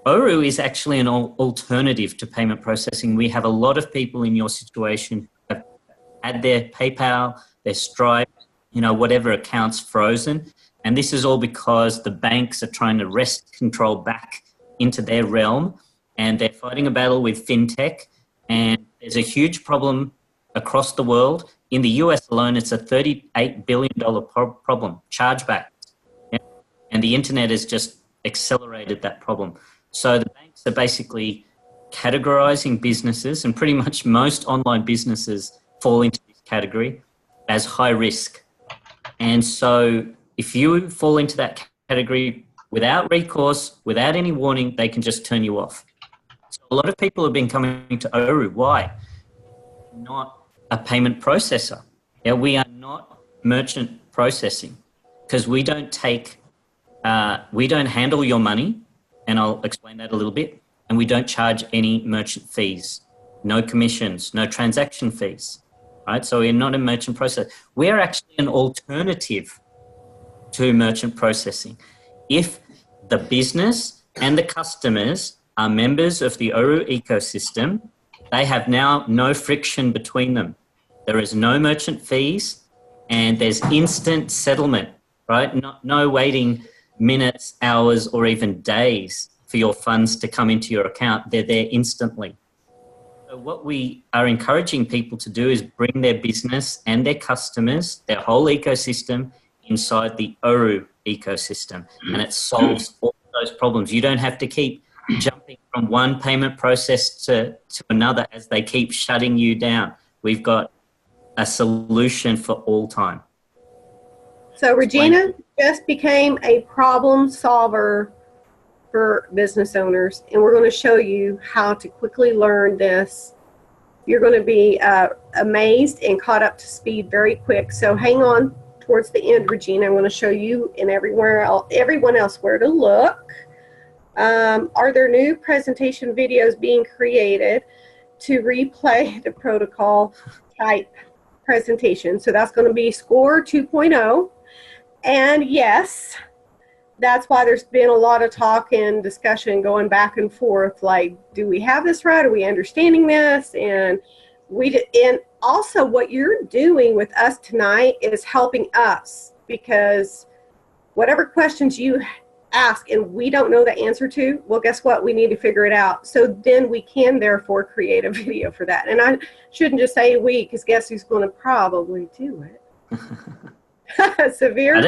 ORU is actually an alternative to payment processing. We have a lot of people in your situation who have had their PayPal, their Stripe, whatever accounts frozen. And this is all because the banks are trying to wrest control back into their realm, and they're fighting a battle with fintech. And there's a huge problem across the world. In the US alone, it's a $38 billion problem, chargebacks. Yeah? And the internet has just accelerated that problem. So the banks are basically categorizing businesses, and pretty much most online businesses fall into this category as high risk. And so if you fall into that category without recourse, without any warning, they can just turn you off. So a lot of people have been coming to ORU. Why? Not a payment processor. Yeah, we are not merchant processing because we don't handle your money, and I'll explain that a little bit, and we don't charge any merchant fees, no commissions, no transaction fees, right? So we're not a merchant processor. We're actually an alternative to merchant processing. If the business and the customers are members of the ORU ecosystem, they have now no friction between them. There is no merchant fees, and there's instant settlement, right? No waiting minutes, hours, or even days for your funds to come into your account. They're there instantly. So what we are encouraging people to do is bring their business and their customers, their whole ecosystem, inside the ORU ecosystem, and it solves all those problems. You don't have to keep jumping from one payment process to another as they keep shutting you down. We've got a solution for all time. So Regina just became a problem solver for business owners, and we're going to show you how to quickly learn this. You're going to be amazed and caught up to speed very quick. So hang on towards the end, Regina. I'm going to show you and everyone else where to look. Are there new presentation videos being created to replay the protocol type presentation? So that's going to be score 2.0. And yes, that's why there's been a lot of talk and discussion going back and forth. Like, do we have this right? Are we understanding this? And also what you're doing with us tonight is helping us, because whatever questions you ask and we don't know the answer to, well, guess what? We need to figure it out. So then we can therefore create a video for that. And I shouldn't just say we, because guess who's going to probably do it? Severe.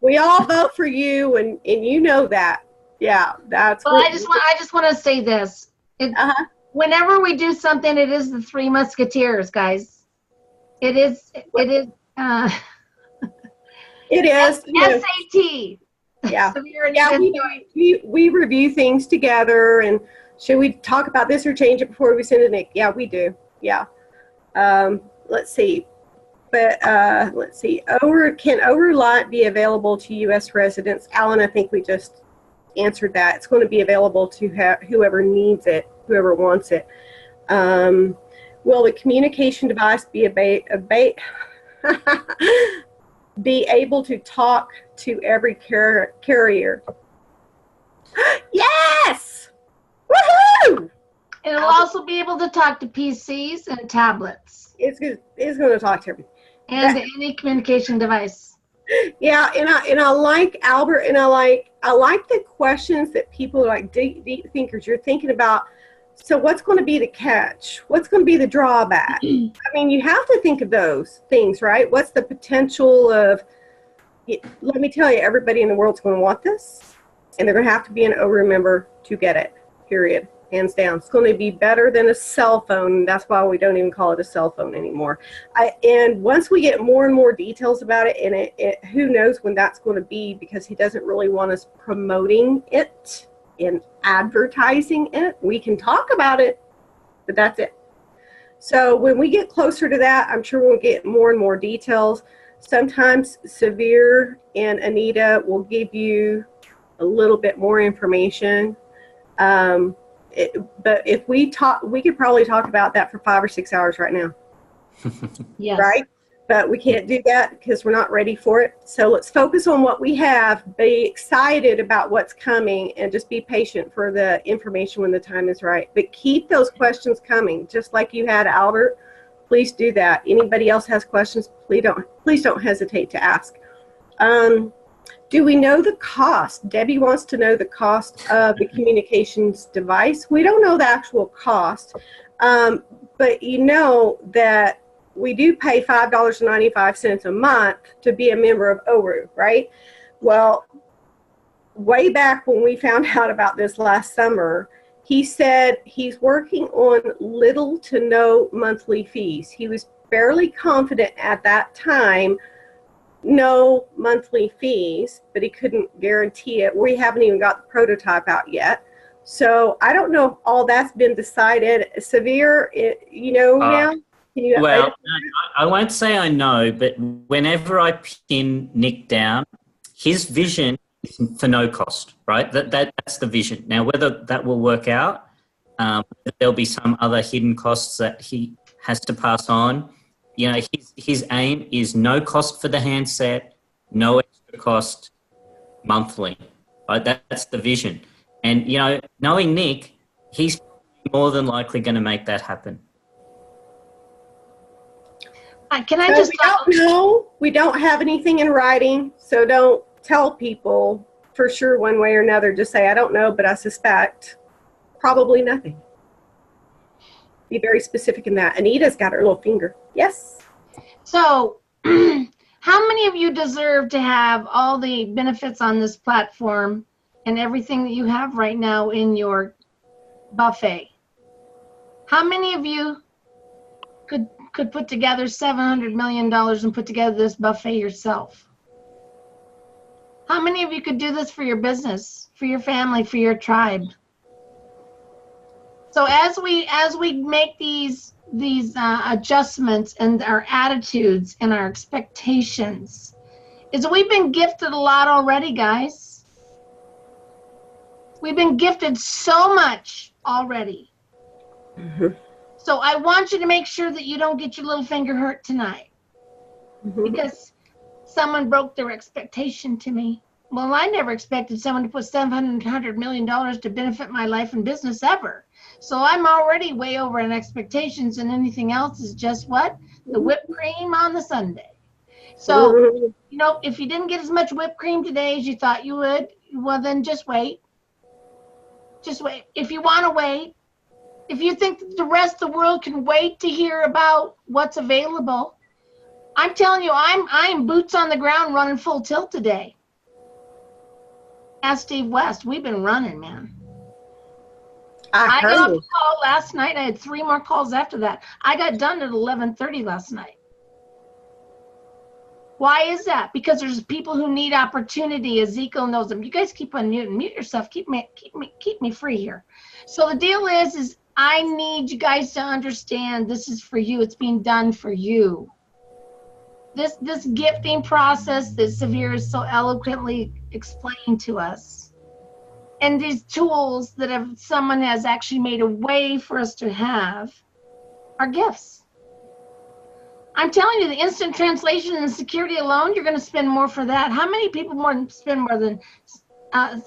We all vote for you, and you know that. Yeah, that's. Well, I just want to say this. Whenever we do something, it is the Three Musketeers, guys. It is. It is. SAT. Yeah. Yeah. We review things together, and should we talk about this or change it before we send it to Nick? Yeah, we do. Yeah. Let's see. But let's see. Can ORU Lite be available to U.S. residents? Alan, I think we just answered that. It's going to be available to whoever needs it, whoever wants it. Will the communication device be be able to talk to every carrier? Yes! Woohoo! It'll also be able to talk to PCs and tablets. It's going to talk to everything. And any communication device. Yeah, and I like Albert, and I like the questions that people are like deep thinkers. You're thinking about, so what's going to be the catch? What's going to be the drawback? I mean, you have to think of those things, right? What's the potential of? Let me tell you, everybody in the world's going to want this, and they're going to have to be an ORU member to get it. Period. hands down. It's going to be better than a cell phone. That's why we don't even call it a cell phone anymore. And once we get more and more details about it, and who knows when that's going to be, because he doesn't really want us promoting it and advertising it. We can talk about it, but that's it. So when we get closer to that, I'm sure we'll get more and more details. Sometimes Severe and Anita will give you a little bit more information. But if we talk, we could probably talk about that for 5 or 6 hours right now. Yes. Right? But we can't do that because we're not ready for it. So let's focus on what we have, be excited about what's coming, and just be patient for the information when the time is right. But keep those questions coming, just like you had, Albert. Please do that. Anybody else has questions, please don't hesitate to ask. Do we know the cost? Debbie wants to know the cost of the communications device. We don't know the actual cost, but you know that we do pay $5.95 a month to be a member of ORU, right? Well, way back when we found out about this last summer, he said he's working on little to no monthly fees. He was fairly confident at that time, no monthly fees, but he couldn't guarantee it. We haven't even got the prototype out yet. So I don't know if all that's been decided. Severe, you know now? Can you well, I won't say I know, but whenever I pin Nick down, his vision is for no cost, right? That's the vision. Now, whether that will work out, there'll be some other hidden costs that he has to pass on. You know, his aim is no cost for the handset, no extra cost monthly, right? That's the vision. And, you know, knowing Nick, he's more than likely going to make that happen. Can I So just we don't know. We don't have anything in writing, so don't tell people for sure one way or another. Just say, I don't know, but I suspect. Probably nothing. Be very specific in that. Anita's got her little finger. Yes? So, how many of you deserve to have all the benefits on this platform and everything that you have right now in your buffet? How many of you could put together $700 million and put together this buffet yourself? How many of you could do this for your business, for your family, for your tribe? So as we make these adjustments and our attitudes and our expectations, is we've been gifted a lot already, guys. We've been gifted so much already. Mm-hmm. So I want you to make sure that you don't get your little finger hurt tonight, because someone broke their expectation to me. Well, I never expected someone to put $700 million to benefit my life and business ever. So I'm already way over in expectations, and anything else is just what? The whipped cream on the sundae. So, you know, if you didn't get as much whipped cream today as you thought you would, well, then just wait. Just wait. If you want to wait, if you think that the rest of the world can wait to hear about what's available, I'm telling you, I'm boots on the ground running full tilt today. Ask Steve West. We've been running, man. I got off the call last night. I had 3 more calls after that. I got done at 11:30 last night. Why is that? Because there's people who need opportunity. Ezekiel knows them. You guys keep on muting. Mute yourself. Keep me free here. So the deal is I need you guys to understand this is for you. It's being done for you. This gifting process that Severe is so eloquently explained to us, and these tools that someone has actually made a way for us to have, are gifts. I'm telling you, the instant translation and security alone, you're going to spend more for that. How many people spend more than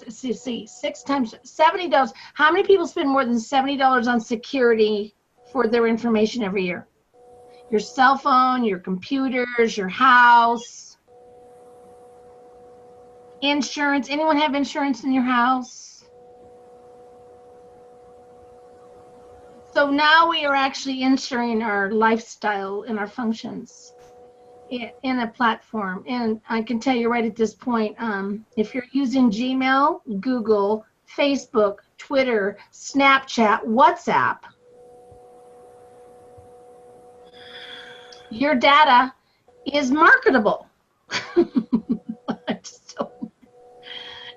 6 times $70? How many people spend more than $70 on security for their information every year? Your cell phone, your computers, your house, insurance. Anyone have insurance in your house? So now we are actually insuring our lifestyle and our functions in a platform. And I can tell you right at this point, if you're using Gmail, Google, Facebook, Twitter, Snapchat, WhatsApp. Your data is marketable.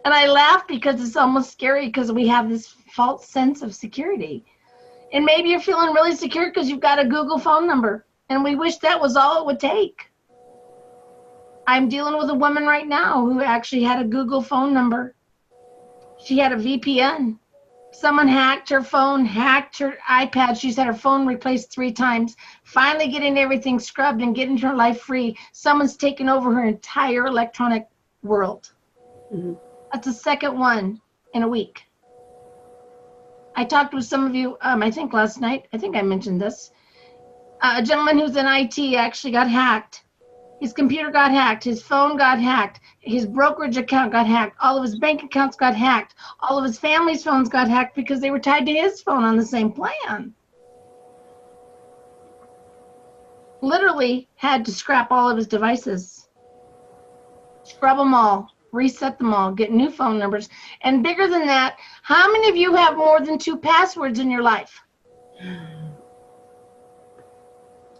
And I laugh because it's almost scary because we have this false sense of security. And maybe you're feeling really secure because you've got a Google phone number. And we wish that was all it would take. I'm dealing with a woman right now who actually had a Google phone number. She had a VPN. Someone hacked her phone, hacked her iPad. She's had her phone replaced 3 times. Finally getting everything scrubbed and getting her life free. Someone's taken over her entire electronic world. Mm-hmm. That's the second one in a week. I talked with some of you, I think last night. I think I mentioned this. A gentleman who's in IT actually got hacked. His computer got hacked. His phone got hacked. His brokerage account got hacked. All of his bank accounts got hacked. All of his family's phones got hacked because they were tied to his phone on the same plan. Literally had to scrap all of his devices. Scrub them all. Reset them all. Get new phone numbers. And bigger than that, how many of you have more than 2 passwords in your life?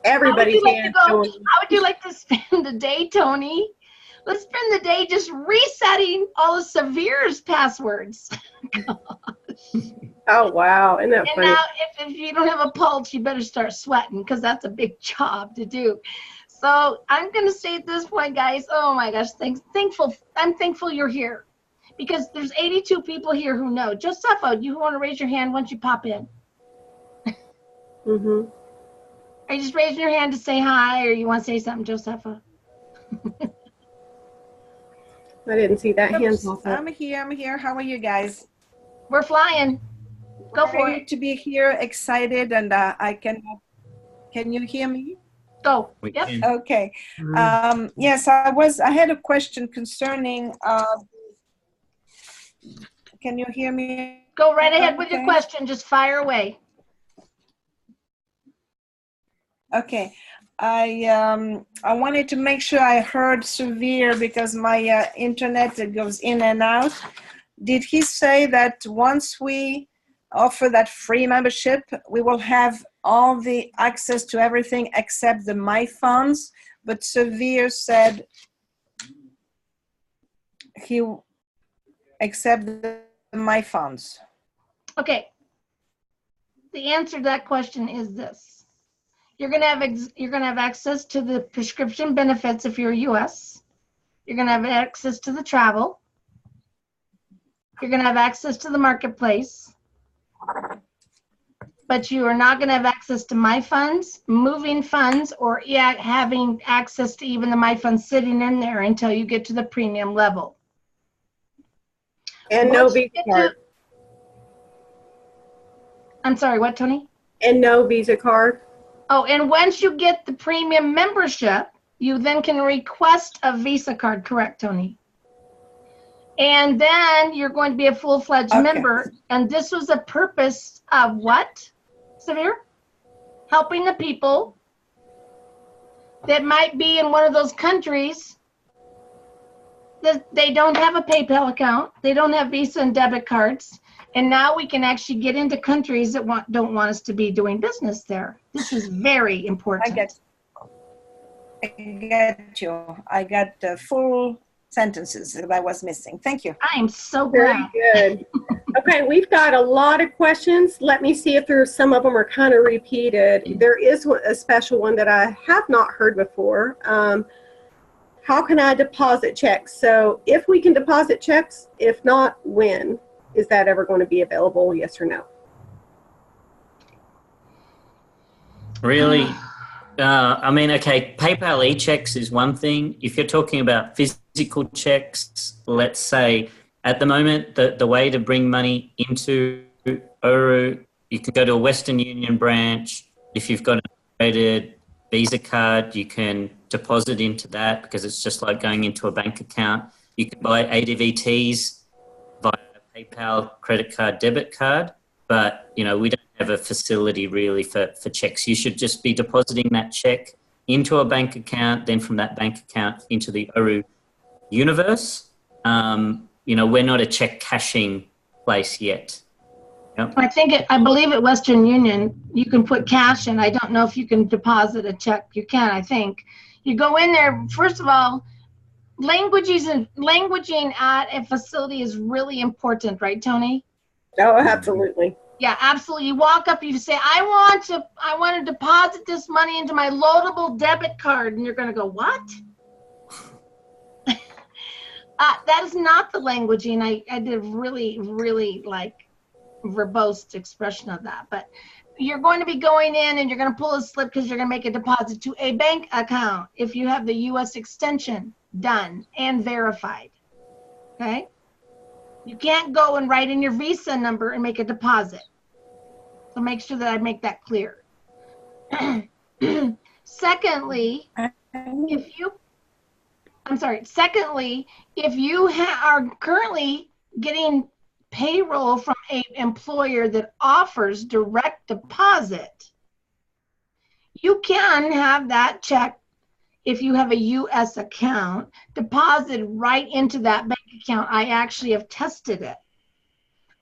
Everybody's hands going. How would you like to spend the day, Tony? Let's spend the day just resetting all of Severe's passwords. Oh, wow. Isn't that funny? And now, if you don't have a pulse, you better start sweating because that's a big job to do. So I'm going to say at this point, guys, oh my gosh, I'm thankful you're here because there's 82 people here who know. Josepha, you want to raise your hand once you pop in? Mm-hmm. Are you just raising your hand to say hi, or you want to say something, Josepha? I didn't see that hand. I'm here. How are you guys? We're flying. Go for Ready it. to be here, excited, and can you hear me? Go. Yep. Okay. Yes, I had a question concerning, can you hear me? Go right ahead with your question. Just fire away. Okay. I wanted to make sure I heard Severe because my internet goes in and out. Did he say that once we offer that free membership, we will have all the access to everything except the My Funds? But Severe said he accept the My Funds. Okay. The answer to that question is this. You're gonna have access to the prescription benefits if you're U.S. You're gonna have access to the travel. You're gonna have access to the marketplace. But you are not gonna have access to My Funds, moving funds, or having access to even the My Funds sitting in there until you get to the premium level. And no Visa card. I'm sorry, what, Tony? And no Visa card. Oh, and once you get the premium membership, you then can request a Visa card, correct, Tony? And then you're going to be a full-fledged member. And this was a purpose of what, Severe? Helping the people that might be in one of those countries that they don't have a PayPal account, they don't have Visa and debit cards. And now we can actually get into countries that don't want us to be doing business there. This is very important. I get you. I got the full sentences that I was missing. Thank you. I am so glad. Very good. Okay, we've got a lot of questions. Let me see if there's some of them are kind of repeated. There is a special one that I have not heard before. How can I deposit checks? So if we can deposit checks, if not, when? Is that ever going to be available, yes or no? Really? I mean, okay, PayPal e-checks is one thing. If you're talking about physical checks, let's say at the moment, the way to bring money into ORU, you can go to a Western Union branch. If you've got an integrated Visa card, you can deposit into that because it's just like going into a bank account. You can buy ADVTs via PayPal credit card, debit card, but we don't have a facility really for checks. You should just be depositing that check into a bank account, then from that bank account into the ORU universe. We're not a check cashing place yet. Yep. I believe at Western Union, you can put cash in. I don't know if you can deposit a check. You can, I think. You go in there, first of all, languaging at a facility is really important, right, Tony? Oh, absolutely. Yeah, absolutely. You walk up, you say, I want to deposit this money into my loadable debit card. And you're going to go, what? That is not the languaging. I did really, really verbose expression of that. But you're going to be going in and you're going to pull a slip because you're going to make a deposit to a bank account if you have the U.S. extension done and verified. Okay? You can't go and write in your Visa number and make a deposit. So make sure that I make that clear. Secondly, if you are currently getting payroll from an employer that offers direct deposit, you can have that check, if you have a U.S. account, deposited right into that bank account. I actually have tested it.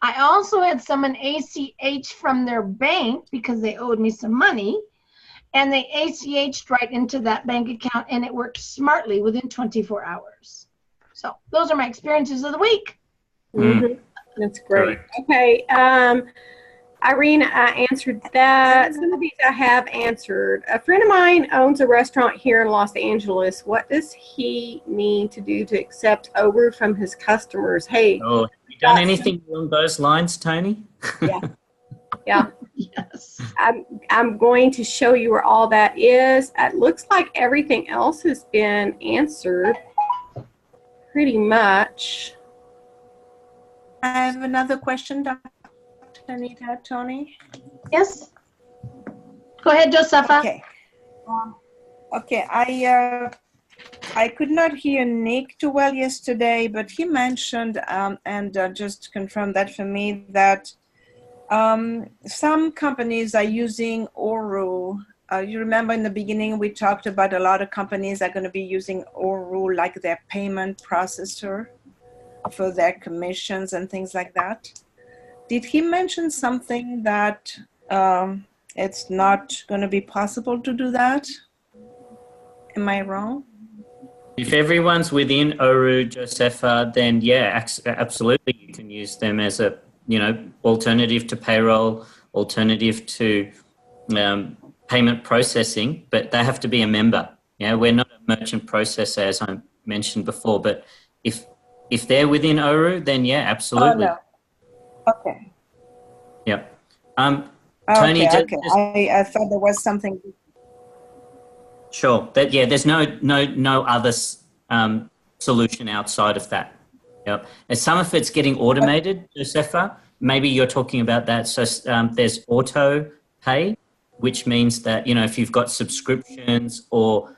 I also had someone ACH from their bank because they owed me some money, and they ACH'd right into that bank account, and it worked smartly within 24 hours. So those are my experiences of the week. Mm-hmm. That's great. Okay. Irene, I answered that. Some of these I have answered. A friend of mine owns a restaurant here in Los Angeles. What does he need to do to accept ORU from his customers? Hey. Oh, have you done anything along those lines, Tony? Yeah. Yeah. Yes. I'm going to show you where all that is. It looks like everything else has been answered pretty much. I have another question, Dr. Anita, Tony. Yes. Go ahead, Josefa. Okay. Okay. I could not hear Nick too well yesterday, but he mentioned and just confirmed that for me that some companies are using ORU. You remember in the beginning we talked about a lot of companies are going to be using ORU like their payment processor for their commissions and things like that. Did he mention something that it's not going to be possible to do that? Am I wrong? If everyone's within ORU, Josefa, then yeah, absolutely, you can use them as a alternative to payroll, alternative to payment processing, but they have to be a member. Yeah, we're not a merchant processor, as I mentioned before, but if they're within ORU, then yeah, absolutely. Oh, no. Okay. Yep. Tony, okay. I thought there was something. Sure. There's no other solution outside of that. Yep. And some of it's getting automated, Josefa. Maybe you're talking about that. So there's auto pay, which means that if you've got subscriptions or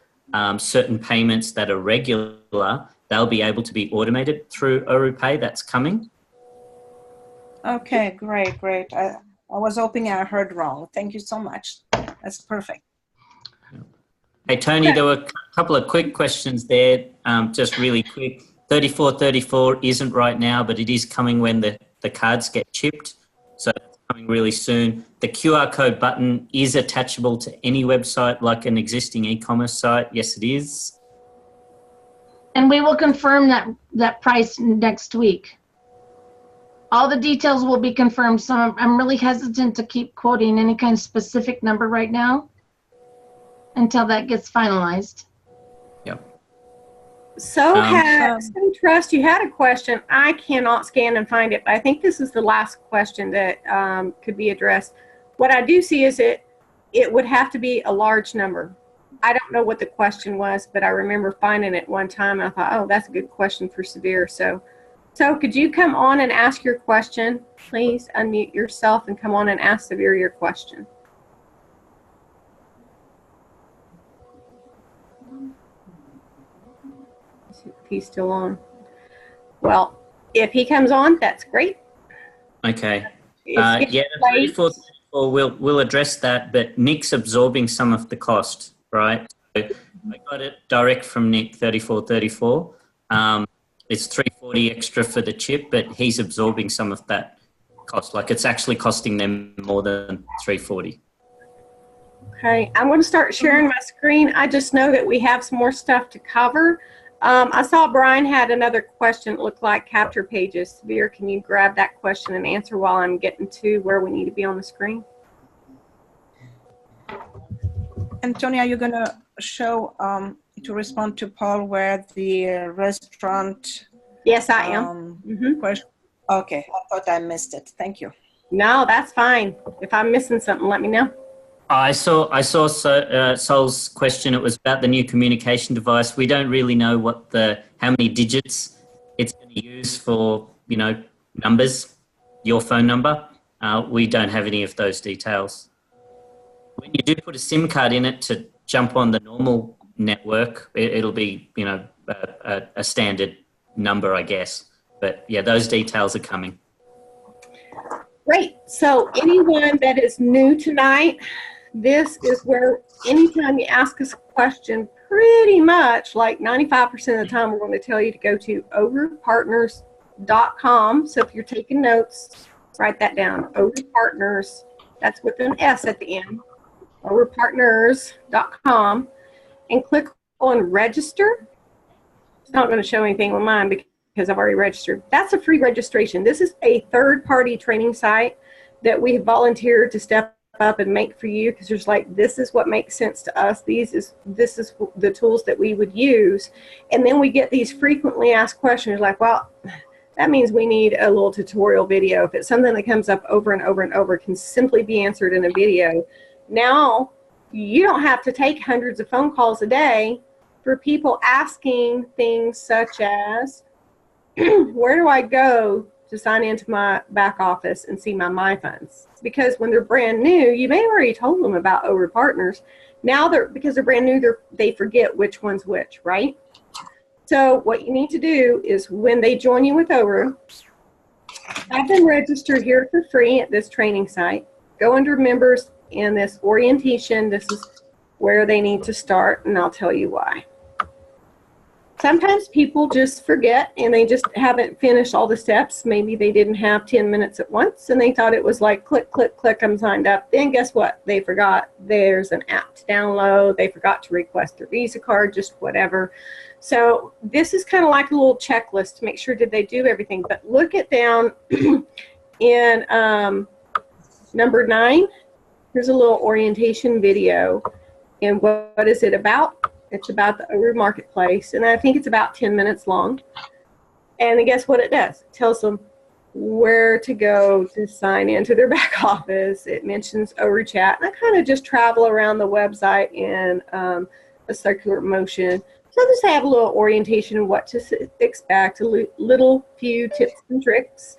certain payments that are regular, they'll be able to be automated through ORU Pay. That's coming. Okay, great. I was hoping I heard wrong. Thank you so much. That's perfect. Hey, Tony, there were a couple of quick questions there, just really quick. 3434 isn't right now, but it is coming when the cards get chipped. So it's coming really soon. The QR code button is attachable to any website like an existing e-commerce site. Yes, it is. And we will confirm that price next week. All the details will be confirmed. So I'm really hesitant to keep quoting any kind of specific number right now until that gets finalized. Yep. So Trust, you had a question. I cannot scan and find it, but I think this is the last question that could be addressed. What I do see is it would have to be a large number. I don't know what the question was, but I remember finding it one time. And I thought, oh, that's a good question for Severe. So could you come on and ask your question? Please unmute yourself and come on and ask Severe your question. He's still on. Well, if he comes on, that's great. Okay. Yeah, 3434, we'll address that, but Nick's absorbing some of the cost, right? So I got it direct from Nick, 3434. It's $340 extra for the chip, but he's absorbing some of that cost. Like it's actually costing them more than $340. Okay, I'm going to start sharing my screen. I just know that we have some more stuff to cover. I saw Brian had another question. It looked like capture pages. Veer, can you grab that question and answer while I'm getting to where we need to be on the screen? And Tony, are you going to show, to respond to Paul, where the restaurant? Yes, I am. Question? Okay, I thought I missed it. Thank you. No, that's fine. If I'm missing something, let me know. I saw Sol's question. It was about the new communication device. We don't really know how many digits it's going to use for, numbers, your phone number. We don't have any of those details. When you do put a SIM card in it to jump on the normal network, it'll be, a standard number, I guess. But yeah, those details are coming. Great. So anyone that is new tonight, this is where anytime you ask us a question, pretty much like 95% of the time, we're going to tell you to go to ORUpartners.com. So if you're taking notes, write that down. ORU Partners, that's with an S at the end. ORUpartners.com, and click on register. It's not going to show anything on mine because I've already registered. That's a free registration. This is a third-party training site that we have volunteered to step up and make for you, because there's this is what makes sense to us. This is the tools that we would use. And then we get these frequently asked questions like, well, that means we need a little tutorial video. If it's something that comes up over and over and over, can simply be answered in a video. Now you don't have to take hundreds of phone calls a day for people asking things such as, where do I go to sign into my back office and see my funds? Because when they're brand new, you may have already told them about ORU Partners. Now because they're brand new, they forget which one's which, right? So what you need to do is when they join you with ORU, have them register here for free at this training site. Go under members in this orientation. This is where they need to start, and I'll tell you why. Sometimes people just forget and they just haven't finished all the steps. Maybe they didn't have 10 minutes at once and they thought it was like click, click, click, I'm signed up. Then guess what? They forgot there's an app to download. They forgot to request their Visa card, just whatever. So this is kind of like a little checklist to make sure did they do everything. But look it down in number 9. Here's a little orientation video. And what is it about? It's about the ORU Marketplace, and I think it's about 10 minutes long. And then guess what it does? It tells them where to go to sign into their back office. It mentions ORU Chat, and I kind of just travel around the website in a circular motion. So just have a little orientation of what to expect, a little few tips and tricks.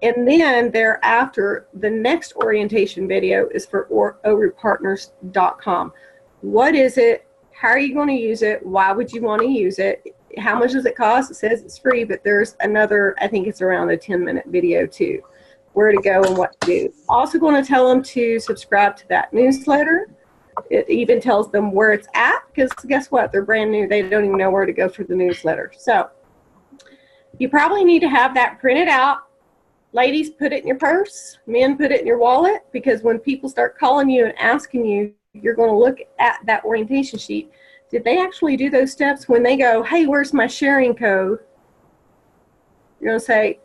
And then thereafter, the next orientation video is for ORUpartners.com. What is it? How are you going to use it? Why would you want to use it? How much does it cost? It says it's free, but there's another, I think it's around a 10-minute video too, where to go and what to do. Also going to tell them to subscribe to that newsletter. It even tells them where it's at, because guess what? They're brand new. They don't even know where to go for the newsletter. So you probably need to have that printed out. Ladies, put it in your purse. Men, put it in your wallet, because when people start calling you and asking you, you're going to look at that orientation sheet. Did they actually do those steps? When they go, hey, where's my sharing code? You're going to say,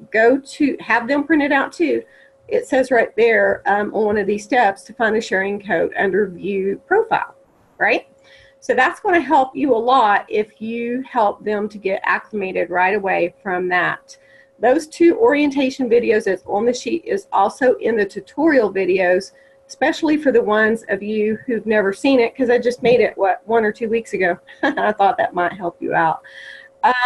have them printed out too. It says right there on one of these steps to find a sharing code under view profile, right? So that's going to help you a lot if you help them to get acclimated right away from that. Those 2 orientation videos that's on the sheet is also in the tutorial videos, especially for the ones of you who've never seen it, because I just made it, 1 or 2 weeks ago. I thought that might help you out.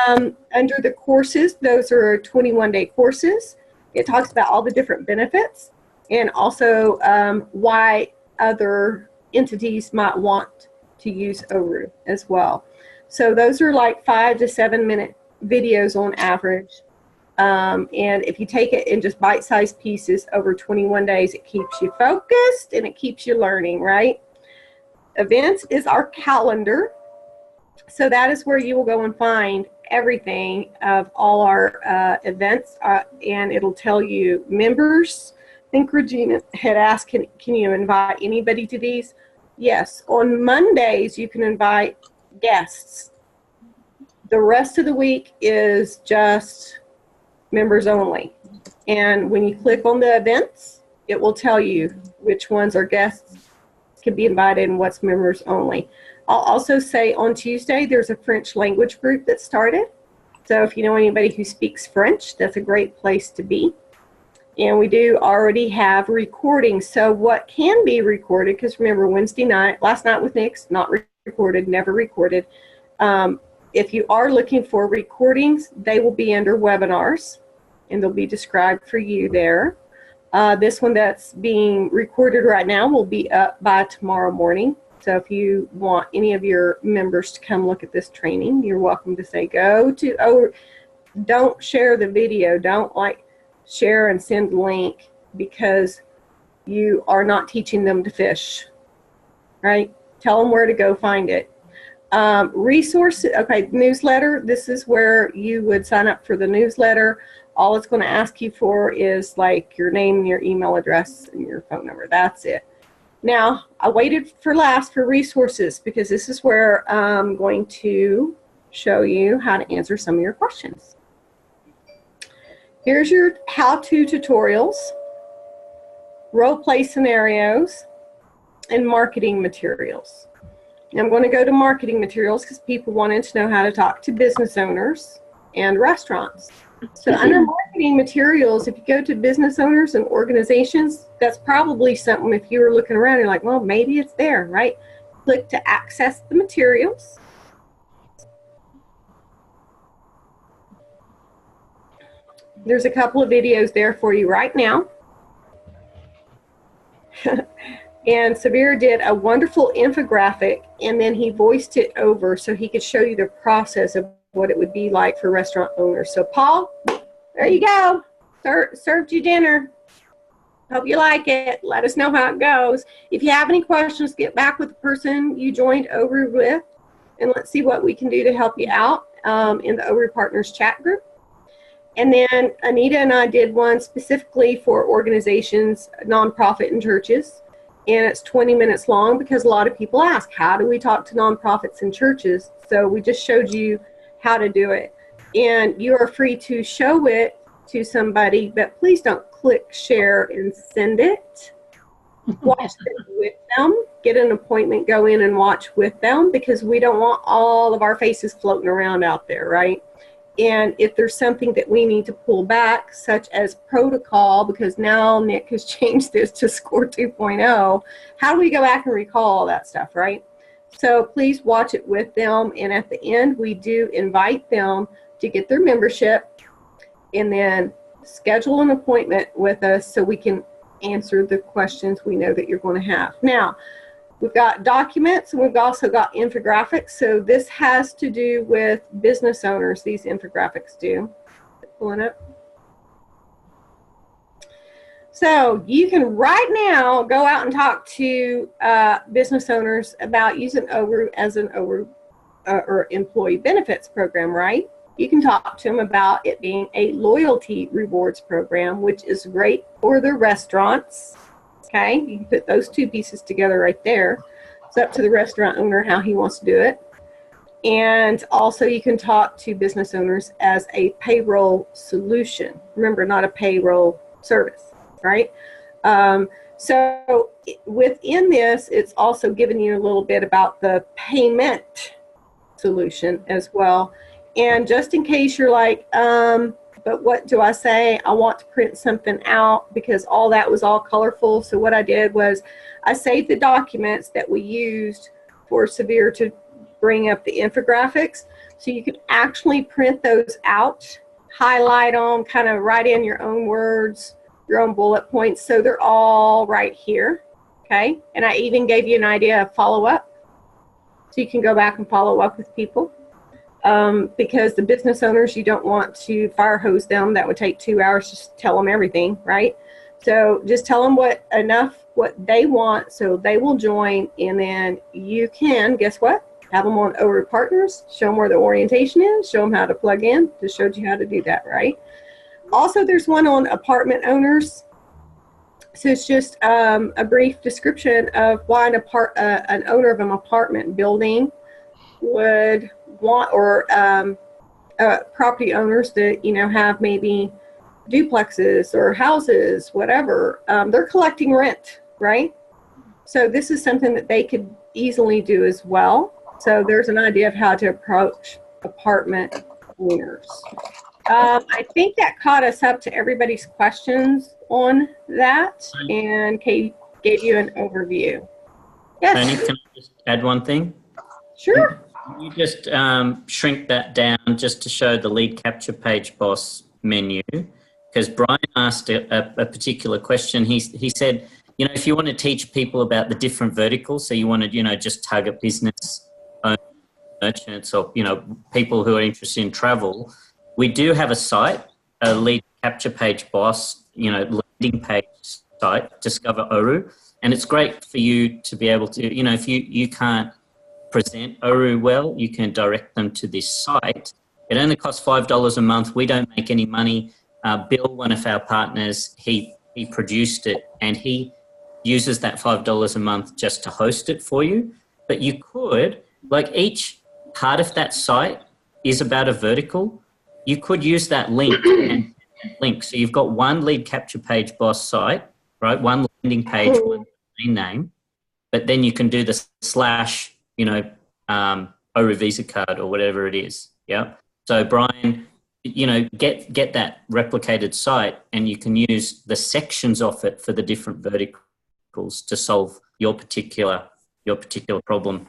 Under the courses, those are 21-day courses. It talks about all the different benefits and also why other entities might want to use ORU as well. So those are like 5 to 7 minute videos on average. And if you take it in just bite-sized pieces over 21 days, it keeps you focused and it keeps you learning, right? Events is our calendar. So that is where you will go and find everything of all our events, and it'll tell you members, think Regina had asked, can you invite anybody to these? Yes. On Mondays, you can invite guests. The rest of the week is just members only. And when you click on the events, it will tell you which ones are guests, can be invited, and what's members only. I'll also say on Tuesday, there's a French language group that started. So if you know anybody who speaks French, that's a great place to be. And we do already have recordings. So what can be recorded, because remember Wednesday night, last night with Nick's, not recorded, never recorded. If you are looking for recordings, they will be under webinars, and they'll be described for you there. This one that's being recorded right now will be up by tomorrow morning. So if you want any of your members to come look at this training, you're welcome to say go to, oh, don't share the video. Don't share and send a link, because you are not teaching them to fish, right? Tell them where to go find it. Resources, okay, newsletter. This is where you would sign up for the newsletter. All it's going to ask you for is like your name, your email address, and your phone number. That's it. Now, I waited for last for resources, because this is where I'm going to show you how to answer some of your questions. Here's your how-to tutorials, role-play scenarios, and marketing materials. Now, I'm going to go to marketing materials because people wanted to know how to talk to business owners and restaurants. So under marketing materials, if you go to business owners and organizations, that's probably something, if you were looking around, you're like, well, maybe it's there, right? Click to access the materials. There's a couple of videos there for you right now. And Sabir did a wonderful infographic, and then he voiced it over so he could show you the process of what it would be like for restaurant owners. So Paul, there you go. Served you dinner. Hope you like it. Let us know how it goes. If you have any questions, get back with the person you joined ORU with, and let's see what we can do to help you out in the ORU Partners chat group. And then Anita and I did one specifically for organizations, nonprofit, and churches. And it's 20 minutes long, because a lot of people ask, how do we talk to nonprofits and churches? So we just showed you how to do it. And you are free to show it to somebody, but please don't click share and send it. Watch it with them. Get an appointment, go in and watch with them, because we don't want all of our faces floating around out there, right? And if there's something that we need to pull back, such as protocol, because now Nick has changed this to Score 2.0, how do we go back and recall all that stuff, right? So please watch it with them. And at the end, we do invite them to get their membership and then schedule an appointment with us so we can answer the questions we know that you're going to have. Now, we've got documents, and we've also got infographics. So this has to do with business owners, these infographics do. Pulling up. So you can right now go out and talk to business owners about using ORU as an ORU or employee benefits program, right? You can talk to them about it being a loyalty rewards program, which is great for the restaurants. Okay, you can put those two pieces together right there. It's up to the restaurant owner how he wants to do it. And also you can talk to business owners as a payroll solution. Remember, not a payroll service, right? So within this, it's also giving you a little bit about the payment solution as well. And just in case you're like, but what do I say? I want to print something out, because all that was all colorful. So what I did was I saved the documents that we used for Severe to bring up the infographics. So you can actually print those out, highlight them, kind of write in your own words, your own bullet points. So they're all right here. Okay. And I even gave you an idea of follow up. So you can go back and follow up with people. Because the business owners, you don't want to fire hose them. That would take 2 hours just to tell them everything, right? So just tell them what they want, so they will join, and then you can, guess what? Have them on ORU Partners, show them where the orientation is, show them how to plug in. Just showed you how to do that, right? Also, there's one on apartment owners. So it's just a brief description of why an owner of an apartment building would want, or property owners that, you know, have maybe duplexes or houses, whatever, they're collecting rent, right? So this is something that they could easily do as well. So there's an idea of how to approach apartment owners. I think that caught us up to everybody's questions on that, and Kate gave you an overview. Yes. Tony, can I just add one thing? Sure. You just shrink that down just to show the lead capture page boss menu, because Brian asked a particular question. He said, you know, if you want to teach people about the different verticals, so you want to, you know, just target business owners, merchants, or, you know, people who are interested in travel, we do have a site, a lead capture page boss, you know, landing page site, Discover ORU, and it's great for you to be able to, you know, if you can't present ORU well, you can direct them to this site. It only costs $5 a month. We don't make any money. Bill, one of our partners, he produced it, and he uses that $5 a month just to host it for you. But you could, like, each part of that site is about a vertical. You could use that link and link. So you've got one lead capture page boss site, right? One landing page, one domain name, but then you can do the slash, you know, ORU Visa card or whatever it is. Yeah. So Brian, you know, get that replicated site, and you can use the sections of it for the different verticals to solve your particular problem.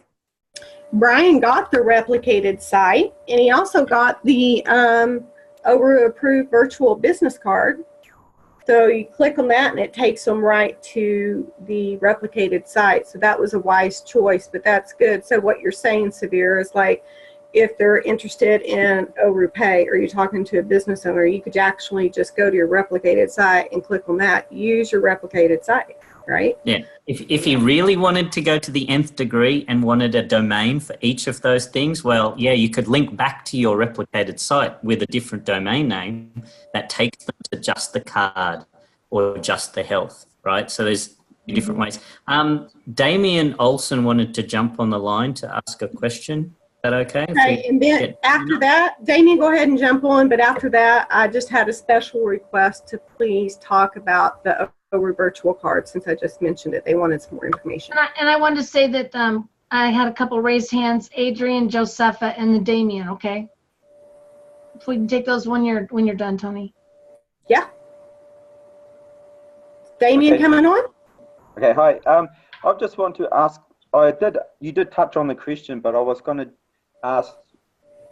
Brian got the replicated site, and he also got the ORU approved virtual business card. So you click on that and it takes them right to the replicated site. So that was a wise choice, but that's good. So what you're saying, Severe, is like, if they're interested in ORU Pay, or you're talking to a business owner, you could actually just go to your replicated site and click on that. Use your replicated site, right? Yeah. If you really wanted to go to the nth degree and wanted a domain for each of those things, well, yeah, you could link back to your replicated site with a different domain name that takes them to just the card or just the health, right? So there's different ways. Damien Olson wanted to jump on the line to ask a question. Is that okay? Okay, and then after that, Damien, go ahead and jump on. But after that, I just had a special request to please talk about the ORU virtual card, since I just mentioned it. They wanted some more information. And I wanted to say that I had a couple raised hands, Adrian, Josepha, and then Damien, okay? If we can take those when you're done, Tony. Yeah. Damien, okay. coming on? Okay, hi. I just want to ask, you did touch on the question, but I was going to ask,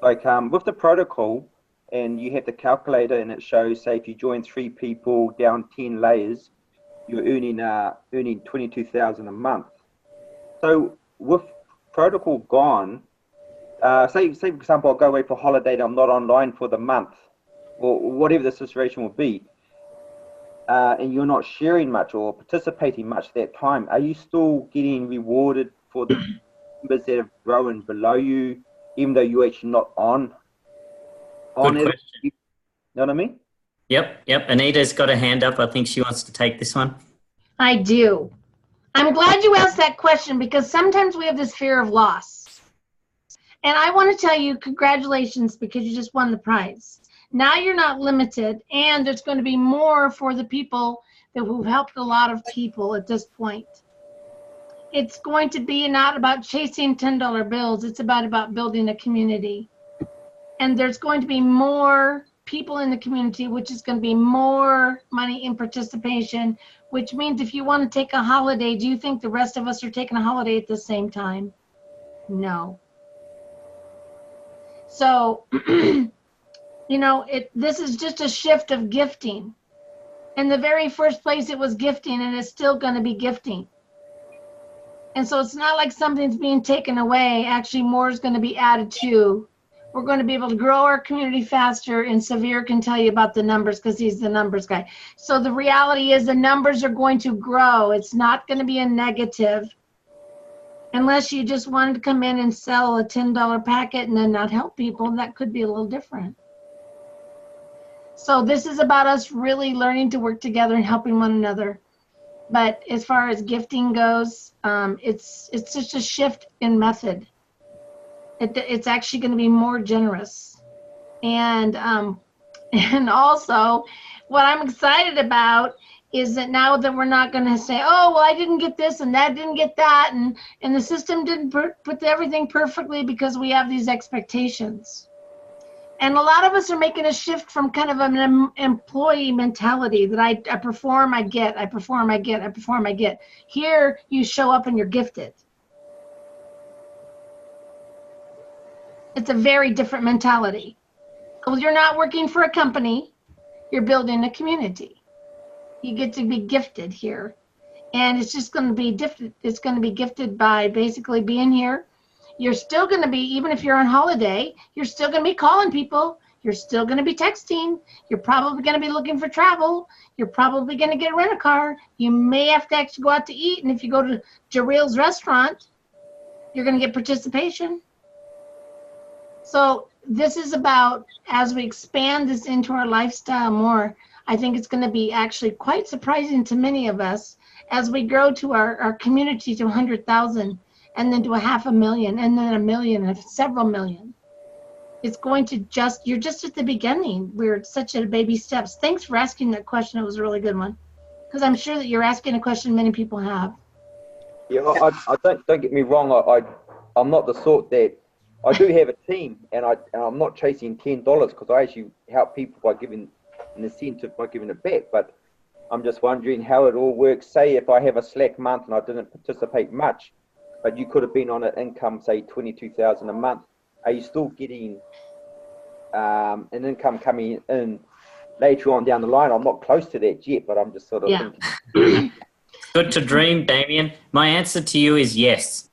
like, with the protocol, and you have the calculator, and it shows, say, if you join 3 people down 10 layers, you're earning 22,000 a month. So with protocol gone, say for example, I'll go away for holiday, and I'm not online for the month, or whatever the situation will be, and you're not sharing much or participating much that time, are you still getting rewarded for the members that have grown below you, even though you're actually not on Good it? question. You know what I mean? Yep. Anita's got a hand up. I think she wants to take this one. I do. I'm glad you asked that question, because sometimes we have this fear of loss. And I want to tell you, congratulations, because you just won the prize. Now you're not limited, and there's going to be more for the people who've helped a lot of people at this point. It's going to be not about chasing $10 bills. It's about building a community. And there's going to be more people in the community, which is going to be more money in participation, which means if you want to take a holiday, do you think the rest of us are taking a holiday at the same time? No. So, you know, this is just a shift of gifting. In the very first place, it was gifting, and it's still going to be gifting. And so it's not like something's being taken away. Actually, more is going to be added to. We're going to be able to grow our community faster, and Severe can tell you about the numbers because he's the numbers guy. So the reality is the numbers are going to grow. It's not going to be a negative, unless you just wanted to come in and sell a $10 packet and then not help people. That could be a little different. So this is about us really learning to work together and helping one another. But as far as gifting goes, it's just a shift in method. It's actually going to be more generous. And also, what I'm excited about is that now that we're not going to say, oh, well, I didn't get this and that didn't get that, and the system didn't put everything perfectly because we have these expectations. And a lot of us are making a shift from kind of an employee mentality that I perform, I get, I perform, I get, I perform, I get. Here, you show up and you're gifted. It's a very different mentality. Well, you're not working for a company, you're building a community. You get to be gifted here. And it's just going to be gifted. It's going to be gifted by basically being here. You're still going to be, even if you're on holiday, you're still going to be calling people. You're still going to be texting. You're probably going to be looking for travel. You're probably going to get a rent-a-car. You may have to actually go out to eat. And if you go to Jareel's restaurant, you're going to get participation. So this is about, as we expand this into our lifestyle more, I think it's going to be actually quite surprising to many of us as we grow to our community to 100,000 and then to 500,000 and then 1 million and several million. It's going to you're just at the beginning. We're such at baby steps. Thanks for asking that question. It was a really good one. Because I'm sure that you're asking a question many people have. Yeah, I don't get me wrong. I'm not the sort that, I do have a team, and I'm not chasing $10 because I actually help people by giving an incentive by giving it back. But I'm just wondering how it all works. Say if I have a slack month and I didn't participate much, but you could have been on an income, say 22,000 a month. Are you still getting an income coming in later on down the line? I'm not close to that yet, but I'm just sort of thinking. Good to dream, Damien. My answer to you is yes.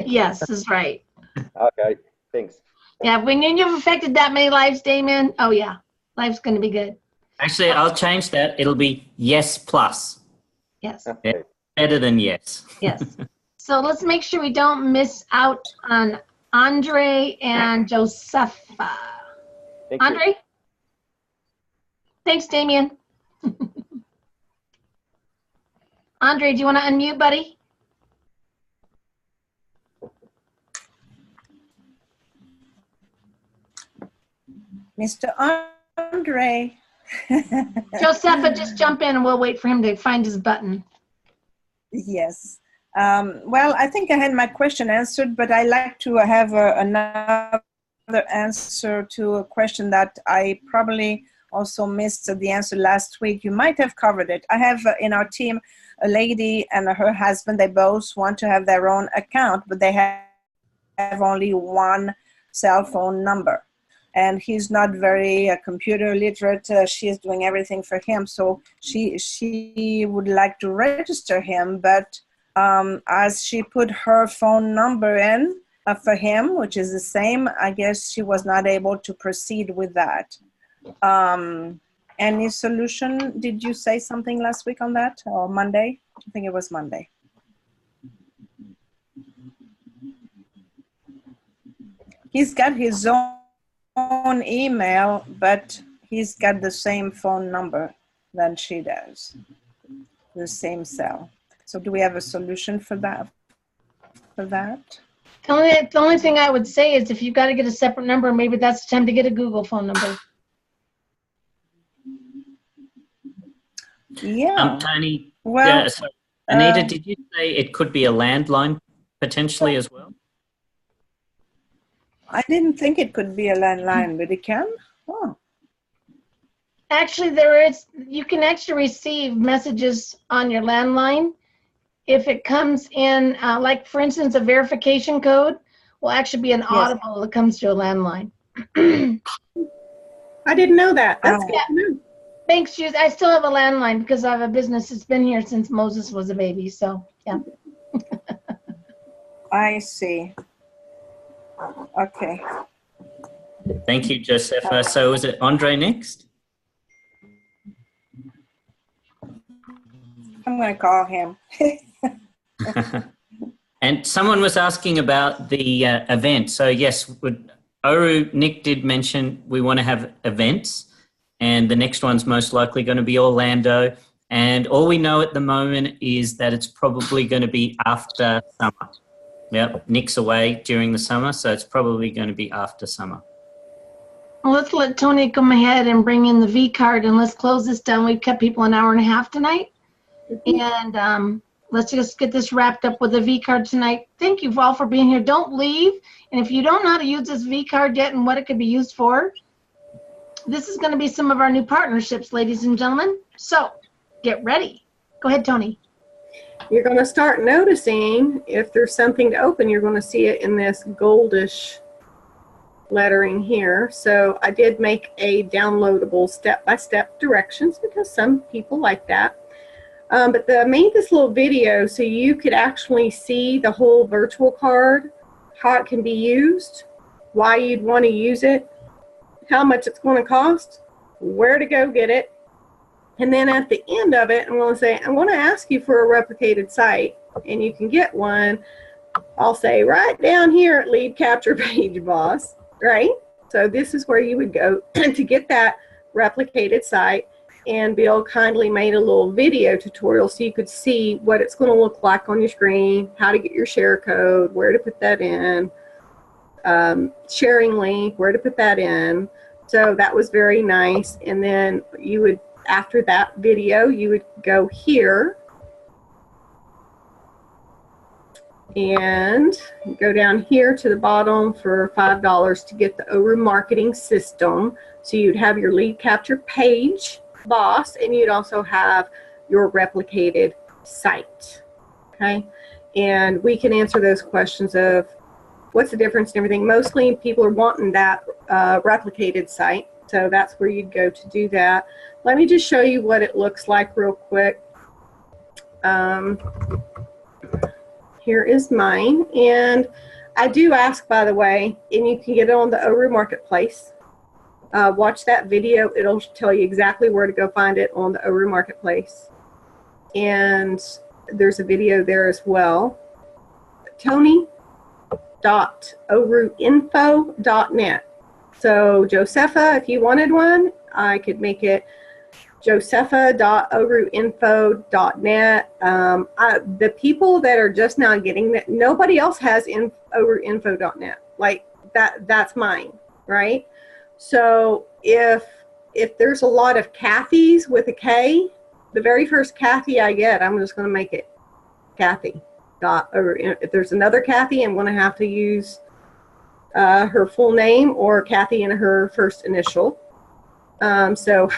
Yes, is right. Okay, thanks. Yeah, when you've affected that many lives, Damien, oh yeah, life's going to be good. Actually, I'll change that. It'll be yes plus. Yes. Okay. Better than yes. Yes. So let's make sure we don't miss out on Andre and Josepha. Thank Andre? you. Thanks, Damien. Andre, do you want to unmute, buddy? Mr. Andre. Josepha, just jump in and we'll wait for him to find his button. Yes. Well, I think I had my question answered, but I like to have another answer to a question that I probably also missed the answer last week. You might have covered it. I have in our team a lady and her husband. They both want to have their own account, but they have only one cell phone number. And he's not very computer literate. She is doing everything for him. So she would like to register him, but as she put her phone number in for him, which is the same, I guess she was not able to proceed with that. Any solution? Did you say something last week on that, or Monday? I think it was Monday. He's got his own email, but he's got the same phone number than she does, the same cell. So do we have a solution for that? The only thing I would say is if you've got to get a separate number, maybe that's the time to get a Google phone number. Yeah. Tony, Well, so Anita, did you say it could be a landline potentially as well? I didn't think it could be a landline, but it can. Oh. Actually, there is. You can actually receive messages on your landline if it comes in, like for instance, a verification code will actually be an audible that comes to a landline. I didn't know that. That's good to know. Thanks, I still have a landline because I have a business that's been here since Moses was a baby. So, yeah. I see. Okay. Thank you, Josepha. So is it Andre next? I'm going to call him. And someone was asking about the event. So yes, ORU, Nick did mention we want to have events, and the next one's most likely going to be Orlando. And all we know at the moment is that it's probably going to be after summer. Yep, Nick's away during the summer, so it's probably going to be after summer. Well, let's let Tony come ahead and bring in the V card, and let's close this down. We've kept people an hour and a half tonight. And let's just get this wrapped up with a V card tonight. Thank you all for being here. Don't leave. And if you don't know how to use this V card yet and what it could be used for, this is going to be some of our new partnerships, ladies and gentlemen. So get ready. Go ahead, Tony. You're going to start noticing if there's something to open, you're going to see it in this goldish lettering here. So I did make a downloadable step-by-step directions because some people like that. But I made this little video so you could actually see the whole virtual card, how it can be used, why you'd want to use it, how much it's going to cost, where to go get it. And then at the end of it, I'm going to say, I'm going to ask you for a replicated site, and you can get one. I'll say right down here at Lead Capture Page Boss, right? So this is where you would go to get that replicated site. And Bill kindly made a little video tutorial so you could see what it's going to look like on your screen, how to get your share code, where to put that in, sharing link, where to put that in. So that was very nice. And then you would, after that video, you would go here and go down here to the bottom for $5 to get the ORU marketing system. So you'd have your lead capture page boss, and you'd also have your replicated site. Okay, and we can answer those questions of what's the difference and everything. Mostly people are wanting that replicated site, so that's where you'd go to do that. Let me just show you what it looks like real quick. Here is mine, and I do ask, by the way, and you can get it on the ORU Marketplace. Watch that video. It'll tell you exactly where to go find it on the ORU Marketplace. And there's a video there as well. Tony.oruinfo.net. So Josepha, if you wanted one, I could make it josepha.oruinfo.net. The people that are just now getting that, nobody else has oruinfo.net. Like that's mine, right? So if there's a lot of Kathys with a K, the very first Kathy I get, I'm just going to make it Kathy. If there's another Kathy, I'm going to have to use her full name or Kathy in her first initial. So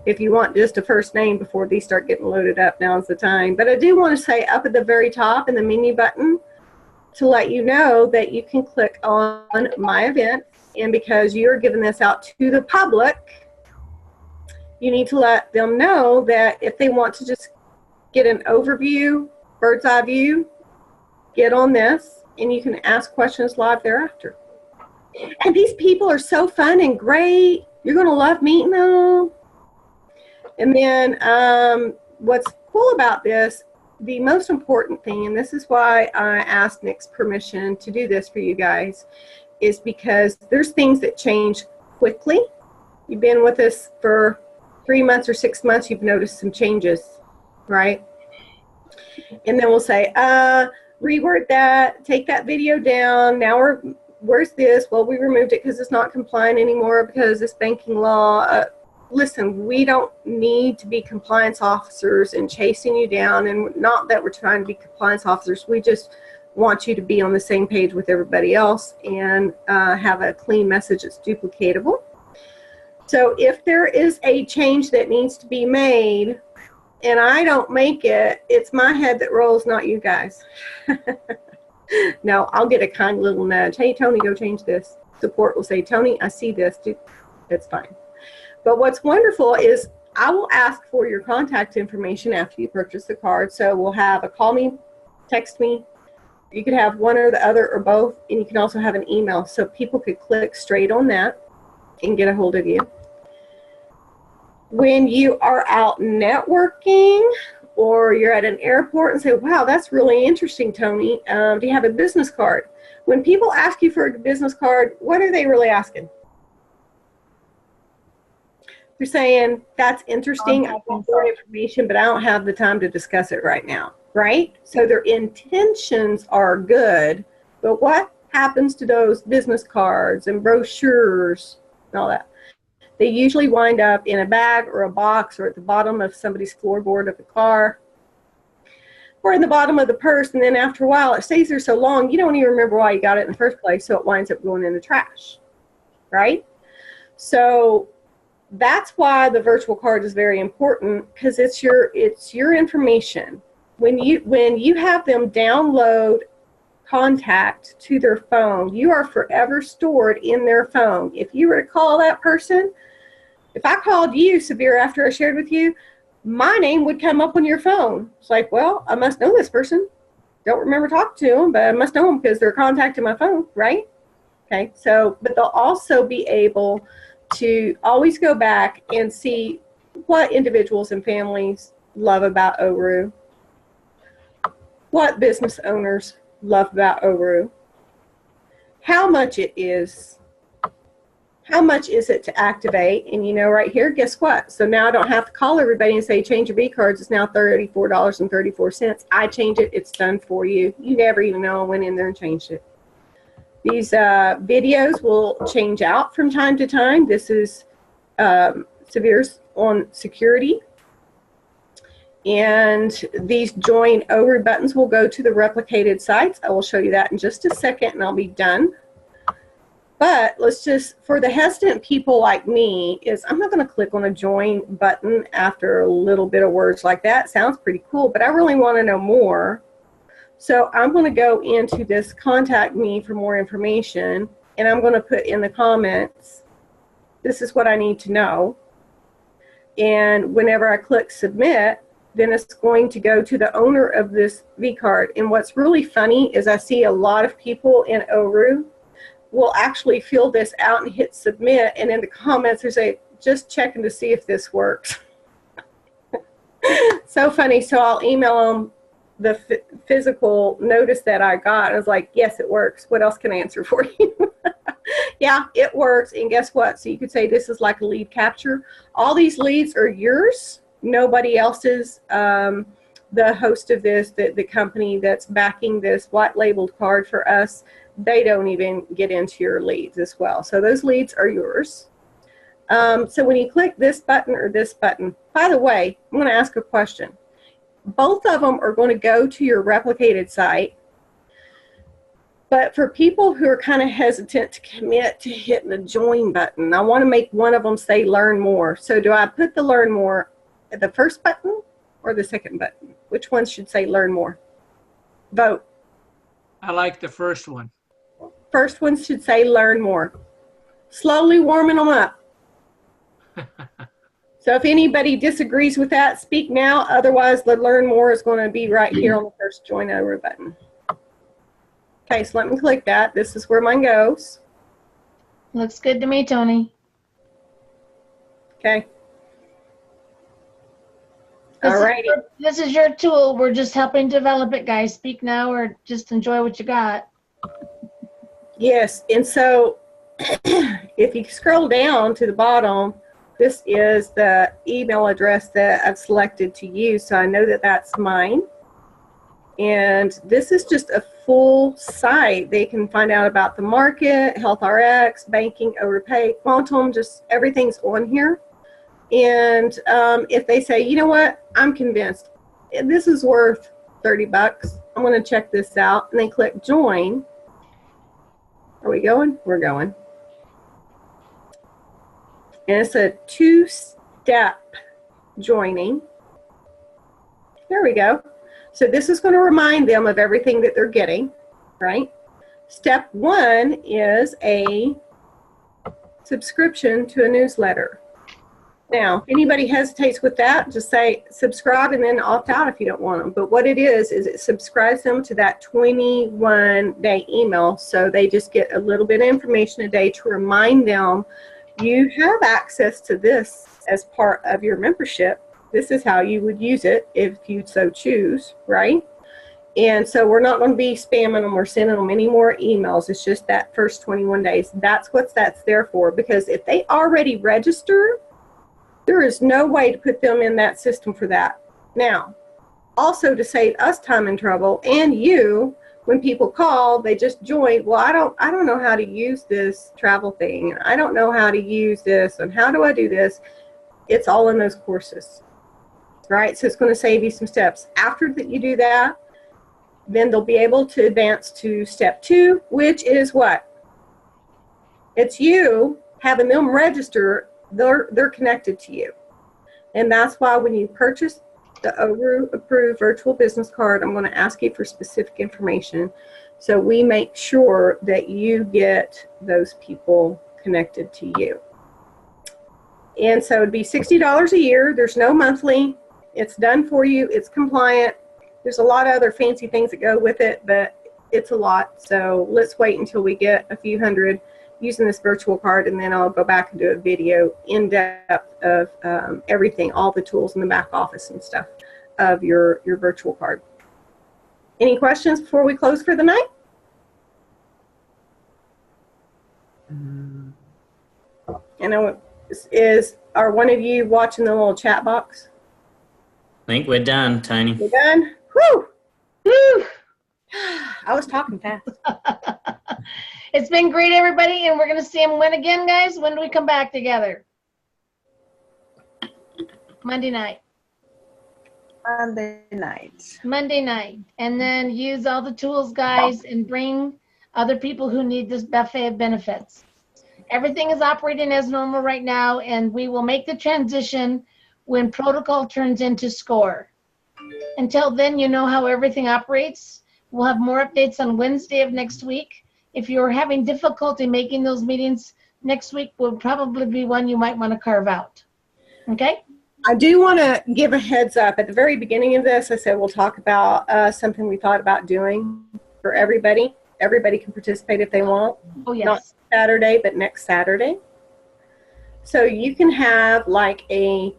if you want just a first name before these start getting loaded up, now's the time. But I do want to say up at the very top in the menu button to let you know that you can click on My Event. And because you're giving this out to the public, you need to let them know that if they want to just get an overview, bird's eye view, get on this, and you can ask questions live thereafter. And these people are so fun and great. You're going to love meeting them. And then what's cool about this, the most important thing, and this is why I asked Nick's permission to do this for you guys, is because there's things that change quickly. You've been with us for 3 months or 6 months, you've noticed some changes, right? And then we'll say, reword that, take that video down. Now where's this? Well, we removed it because it's not compliant anymore because it's banking law. Listen, we don't need to be compliance officers and chasing you down, and not that we're trying to be compliance officers. We just want you to be on the same page with everybody else and have a clean message that's duplicatable. So if there is a change that needs to be made and I don't make it, it's my head that rolls, not you guys. No, I'll get a kind little nudge. Hey, Tony, go change this. Support will say, Tony, I see this. It's fine. But what's wonderful is I will ask for your contact information after you purchase the card. So we'll have a call me, text me. You could have one or the other or both, and you can also have an email. So people could click straight on that and get a hold of you. When you are out networking or you're at an airport and say, wow, that's really interesting, Tony. Do you have a business card? When people ask you for a business card, what are they really asking? They're saying, that's interesting. I Contact want info. more information, but I don't have the time to discuss it right now, right? So their intentions are good, but what happens to those business cards and brochures and all that? They usually wind up in a bag or a box or at the bottom of somebody's floorboard of the car or in the bottom of the purse, and then after a while, it stays there so long, you don't even remember why you got it in the first place, so it winds up going in the trash, right? So that's why the virtual card is very important, because it's your information. When you have them download contact to their phone, you are forever stored in their phone. If you were to call that person, if I called you, Severe, after I shared with you, my name would come up on your phone. It's like, well, I must know this person. Don't remember talking to them, but I must know them because they're contacting my phone, right? Okay, so, but they'll also be able to always go back and see what individuals and families love about ORU, what business owners love about ORU, how much it is, how much is it to activate, and you know right here, guess what? So now I don't have to call everybody and say, change your B cards, it's now $34.34. I change it, it's done for you. You never even know I went in there and changed it. These videos will change out from time to time. This is Severe's on security. And these join ORU buttons will go to the replicated sites. I will show you that in just a second and I'll be done. But let's just, for the hesitant people like me, is I'm not going to click on a join button after a little bit of words like that. Sounds pretty cool, but I really want to know more. So I'm going to go into this contact me for more information, and I'm going to put in the comments, this is what I need to know. And whenever I click submit, then it's going to go to the owner of this V card. And what's really funny is I see a lot of people in ORU will actually fill this out and hit submit, and in the comments they say, just checking to see if this works. So funny. So I'll email them the physical notice that I got. I was like, yes, it works. What else can I answer for you? Yeah, it works. And guess what? So you could say this is like a lead capture. All these leads are yours. Nobody else's. The host of this, the company that's backing this white labeled card for us, they don't even get into your leads as well. So those leads are yours. So when you click this button or this button, by the way, I'm going to ask a question. Both of them are going to go to your replicated site. But for people who are kind of hesitant to commit to hitting the join button, I want to make one of them say learn more. So do I put the learn more at the first button or the second button? Which one should say learn more? Vote. I like the first one. First one should say learn more. Slowly warming them up. So if anybody disagrees with that, speak now. Otherwise, the learn more is going to be right here on the first join ORU button. Okay, so let me click that. This is where mine goes. Looks good to me, Tony. Okay. All righty. This is your tool. We're just helping develop it, guys. Speak now or just enjoy what you got. Yes, and so if you scroll down to the bottom, this is the email address that I've selected to use, so I know that that's mine. And this is just a full site. They can find out about the market, HealthRx, banking, ORU, Quantum, just everything's on here. And if they say, you know what, I'm convinced this is worth $30, I'm going to check this out, and they click join. Are we going? We're going. And it's a two-step joining. There we go. So this is going to remind them of everything that they're getting, right? Step one is a subscription to a newsletter. Now, if anybody hesitates with that, just say subscribe and then opt out if you don't want them. But what it is it subscribes them to that 21-day email. So they just get a little bit of information a day to remind them you have access to this as part of your membership. This is how you would use it if you so choose, right? And so we're not going to be spamming them or sending them any more emails. It's just that first 21 days. That's what that's there for. Because if they already register, There is no way to put them in that system for that. Now, also to save us time and trouble, and you, when people call, they just join. Well, I don't know how to use this travel thing. I don't know how to use this, and how do I do this? It's all in those courses, right? So it's going to save you some steps. After that you do that, then they'll be able to advance to step 2, which is what? It's you having them register. They're connected to you. And that's why when you purchase the ORU approved virtual business card, I'm going to ask you for specific information so we make sure that you get those people connected to you. And so it'd be $60 a year. There's no monthly. It's done for you. It's compliant. There's a lot of other fancy things that go with it, but it's a lot. So let's wait until we get a few hundred using this virtual card, and then I'll go back and do a video in depth of everything, all the tools in the back office and stuff of your virtual card. Any questions before we close for the night? I know are one of you watching the little chat box? I think we're done, Tony. We're done? Whew! Whew! I was talking fast. It's been great, everybody, and we're going to see them when again, guys? When do we come back together? Monday night. Monday night. Monday night. And then use all the tools, guys, and bring other people who need this buffet of benefits. Everything is operating as normal right now, and we will make the transition when protocol turns into SCORE. Until then, you know how everything operates. We'll have more updates on Wednesday of next week. If you're having difficulty making those meetings, next week will probably be one you might want to carve out. Okay? I do want to give a heads up. At the very beginning of this, I said we'll talk about something we thought about doing for everybody. Everybody can participate if they want. Oh, yes. Not Saturday, but next Saturday. So you can have like a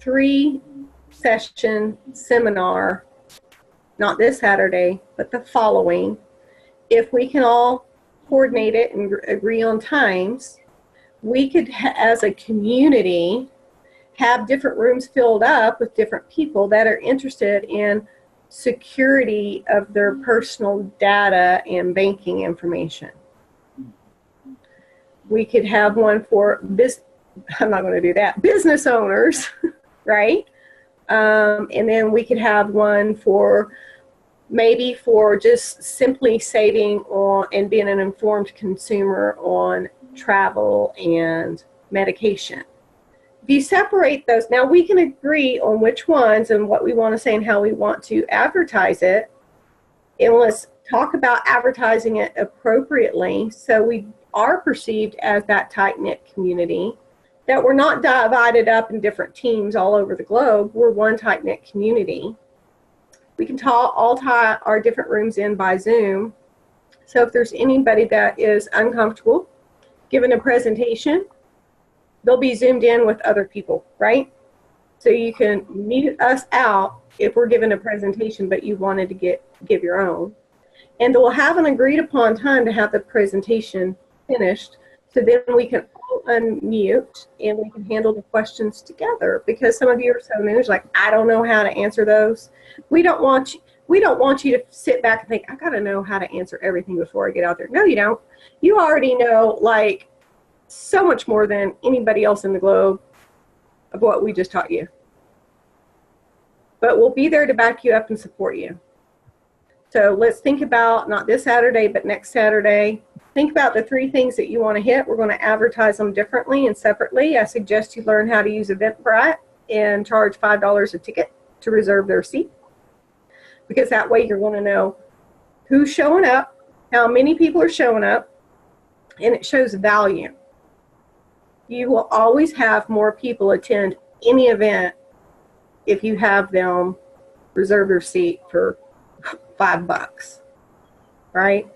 3-session seminar, not this Saturday, but the following. If we can all coordinate it and agree on times, we could, as a community, have different rooms filled up with different people that are interested in security of their personal data and banking information. We could have one for I'm not going to do that, business owners, right? And then we could have one for maybe for just simply saving on and being an informed consumer on travel and medication. If you separate those, now we can agree on which ones and what we want to say and how we want to advertise it. And let's talk about advertising it appropriately so we are perceived as that tight-knit community, that we're not divided up in different teams all over the globe. We're one tight-knit community. We can all tie our different rooms in by Zoom. So if there's anybody that is uncomfortable giving a presentation, they'll be zoomed in with other people, right? So you can mute us out if we're giving a presentation, but you wanted to give your own. And we'll have an agreed upon time to have the presentation finished, so then we can all unmute and we can handle the questions together, because some of you are so new, it's like, I don't know how to answer those. We don't want you to sit back and think, I gotta know how to answer everything before I get out there. No, you don't. You already know like so much more than anybody else in the globe of what we just taught you. But we'll be there to back you up and support you. So let's think about, not this Saturday, but next Saturday. Think about the 3 things that you want to hit. We're going to advertise them differently and separately. I suggest you learn how to use Eventbrite and charge $5 a ticket to reserve their seat, because that way you're going to know who's showing up, how many people are showing up, and it shows value. You will always have more people attend any event if you have them reserve their seat for $5, right?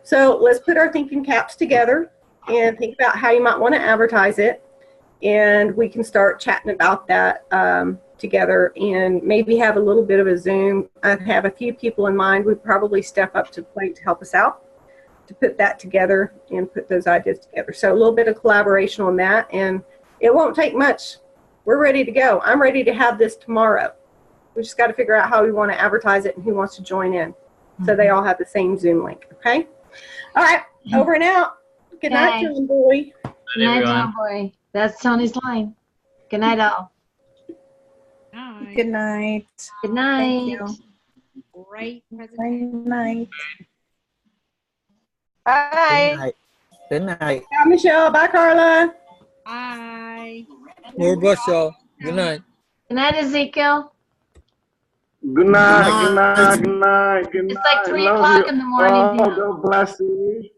So let's put our thinking caps together and think about how you might want to advertise it, and we can start chatting about that together, and maybe have a little bit of a Zoom. I have a few people in mind. We'd probably step up to the plate to help us out to put that together and put those ideas together. So a little bit of collaboration on that, and it won't take much. we're ready to go. I'm ready to have this tomorrow. We just got to figure out how we want to advertise it and who wants to join in. So they all have the same Zoom link, okay? All right, over and out. Good night, Okay. John Boy. Good night, everyone. John Boy. That's Tony's line. Good night, all. Good night. Good night. Thank you. Great Good presentation. night. Bye. Good night. Bye, Michelle. Bye, Carla. Bye. Lord bless y'all. Good night. Good night, Ezekiel. Good night, good night, good night, good night. It's like 3 Love o'clock you in the morning all. now. God bless you.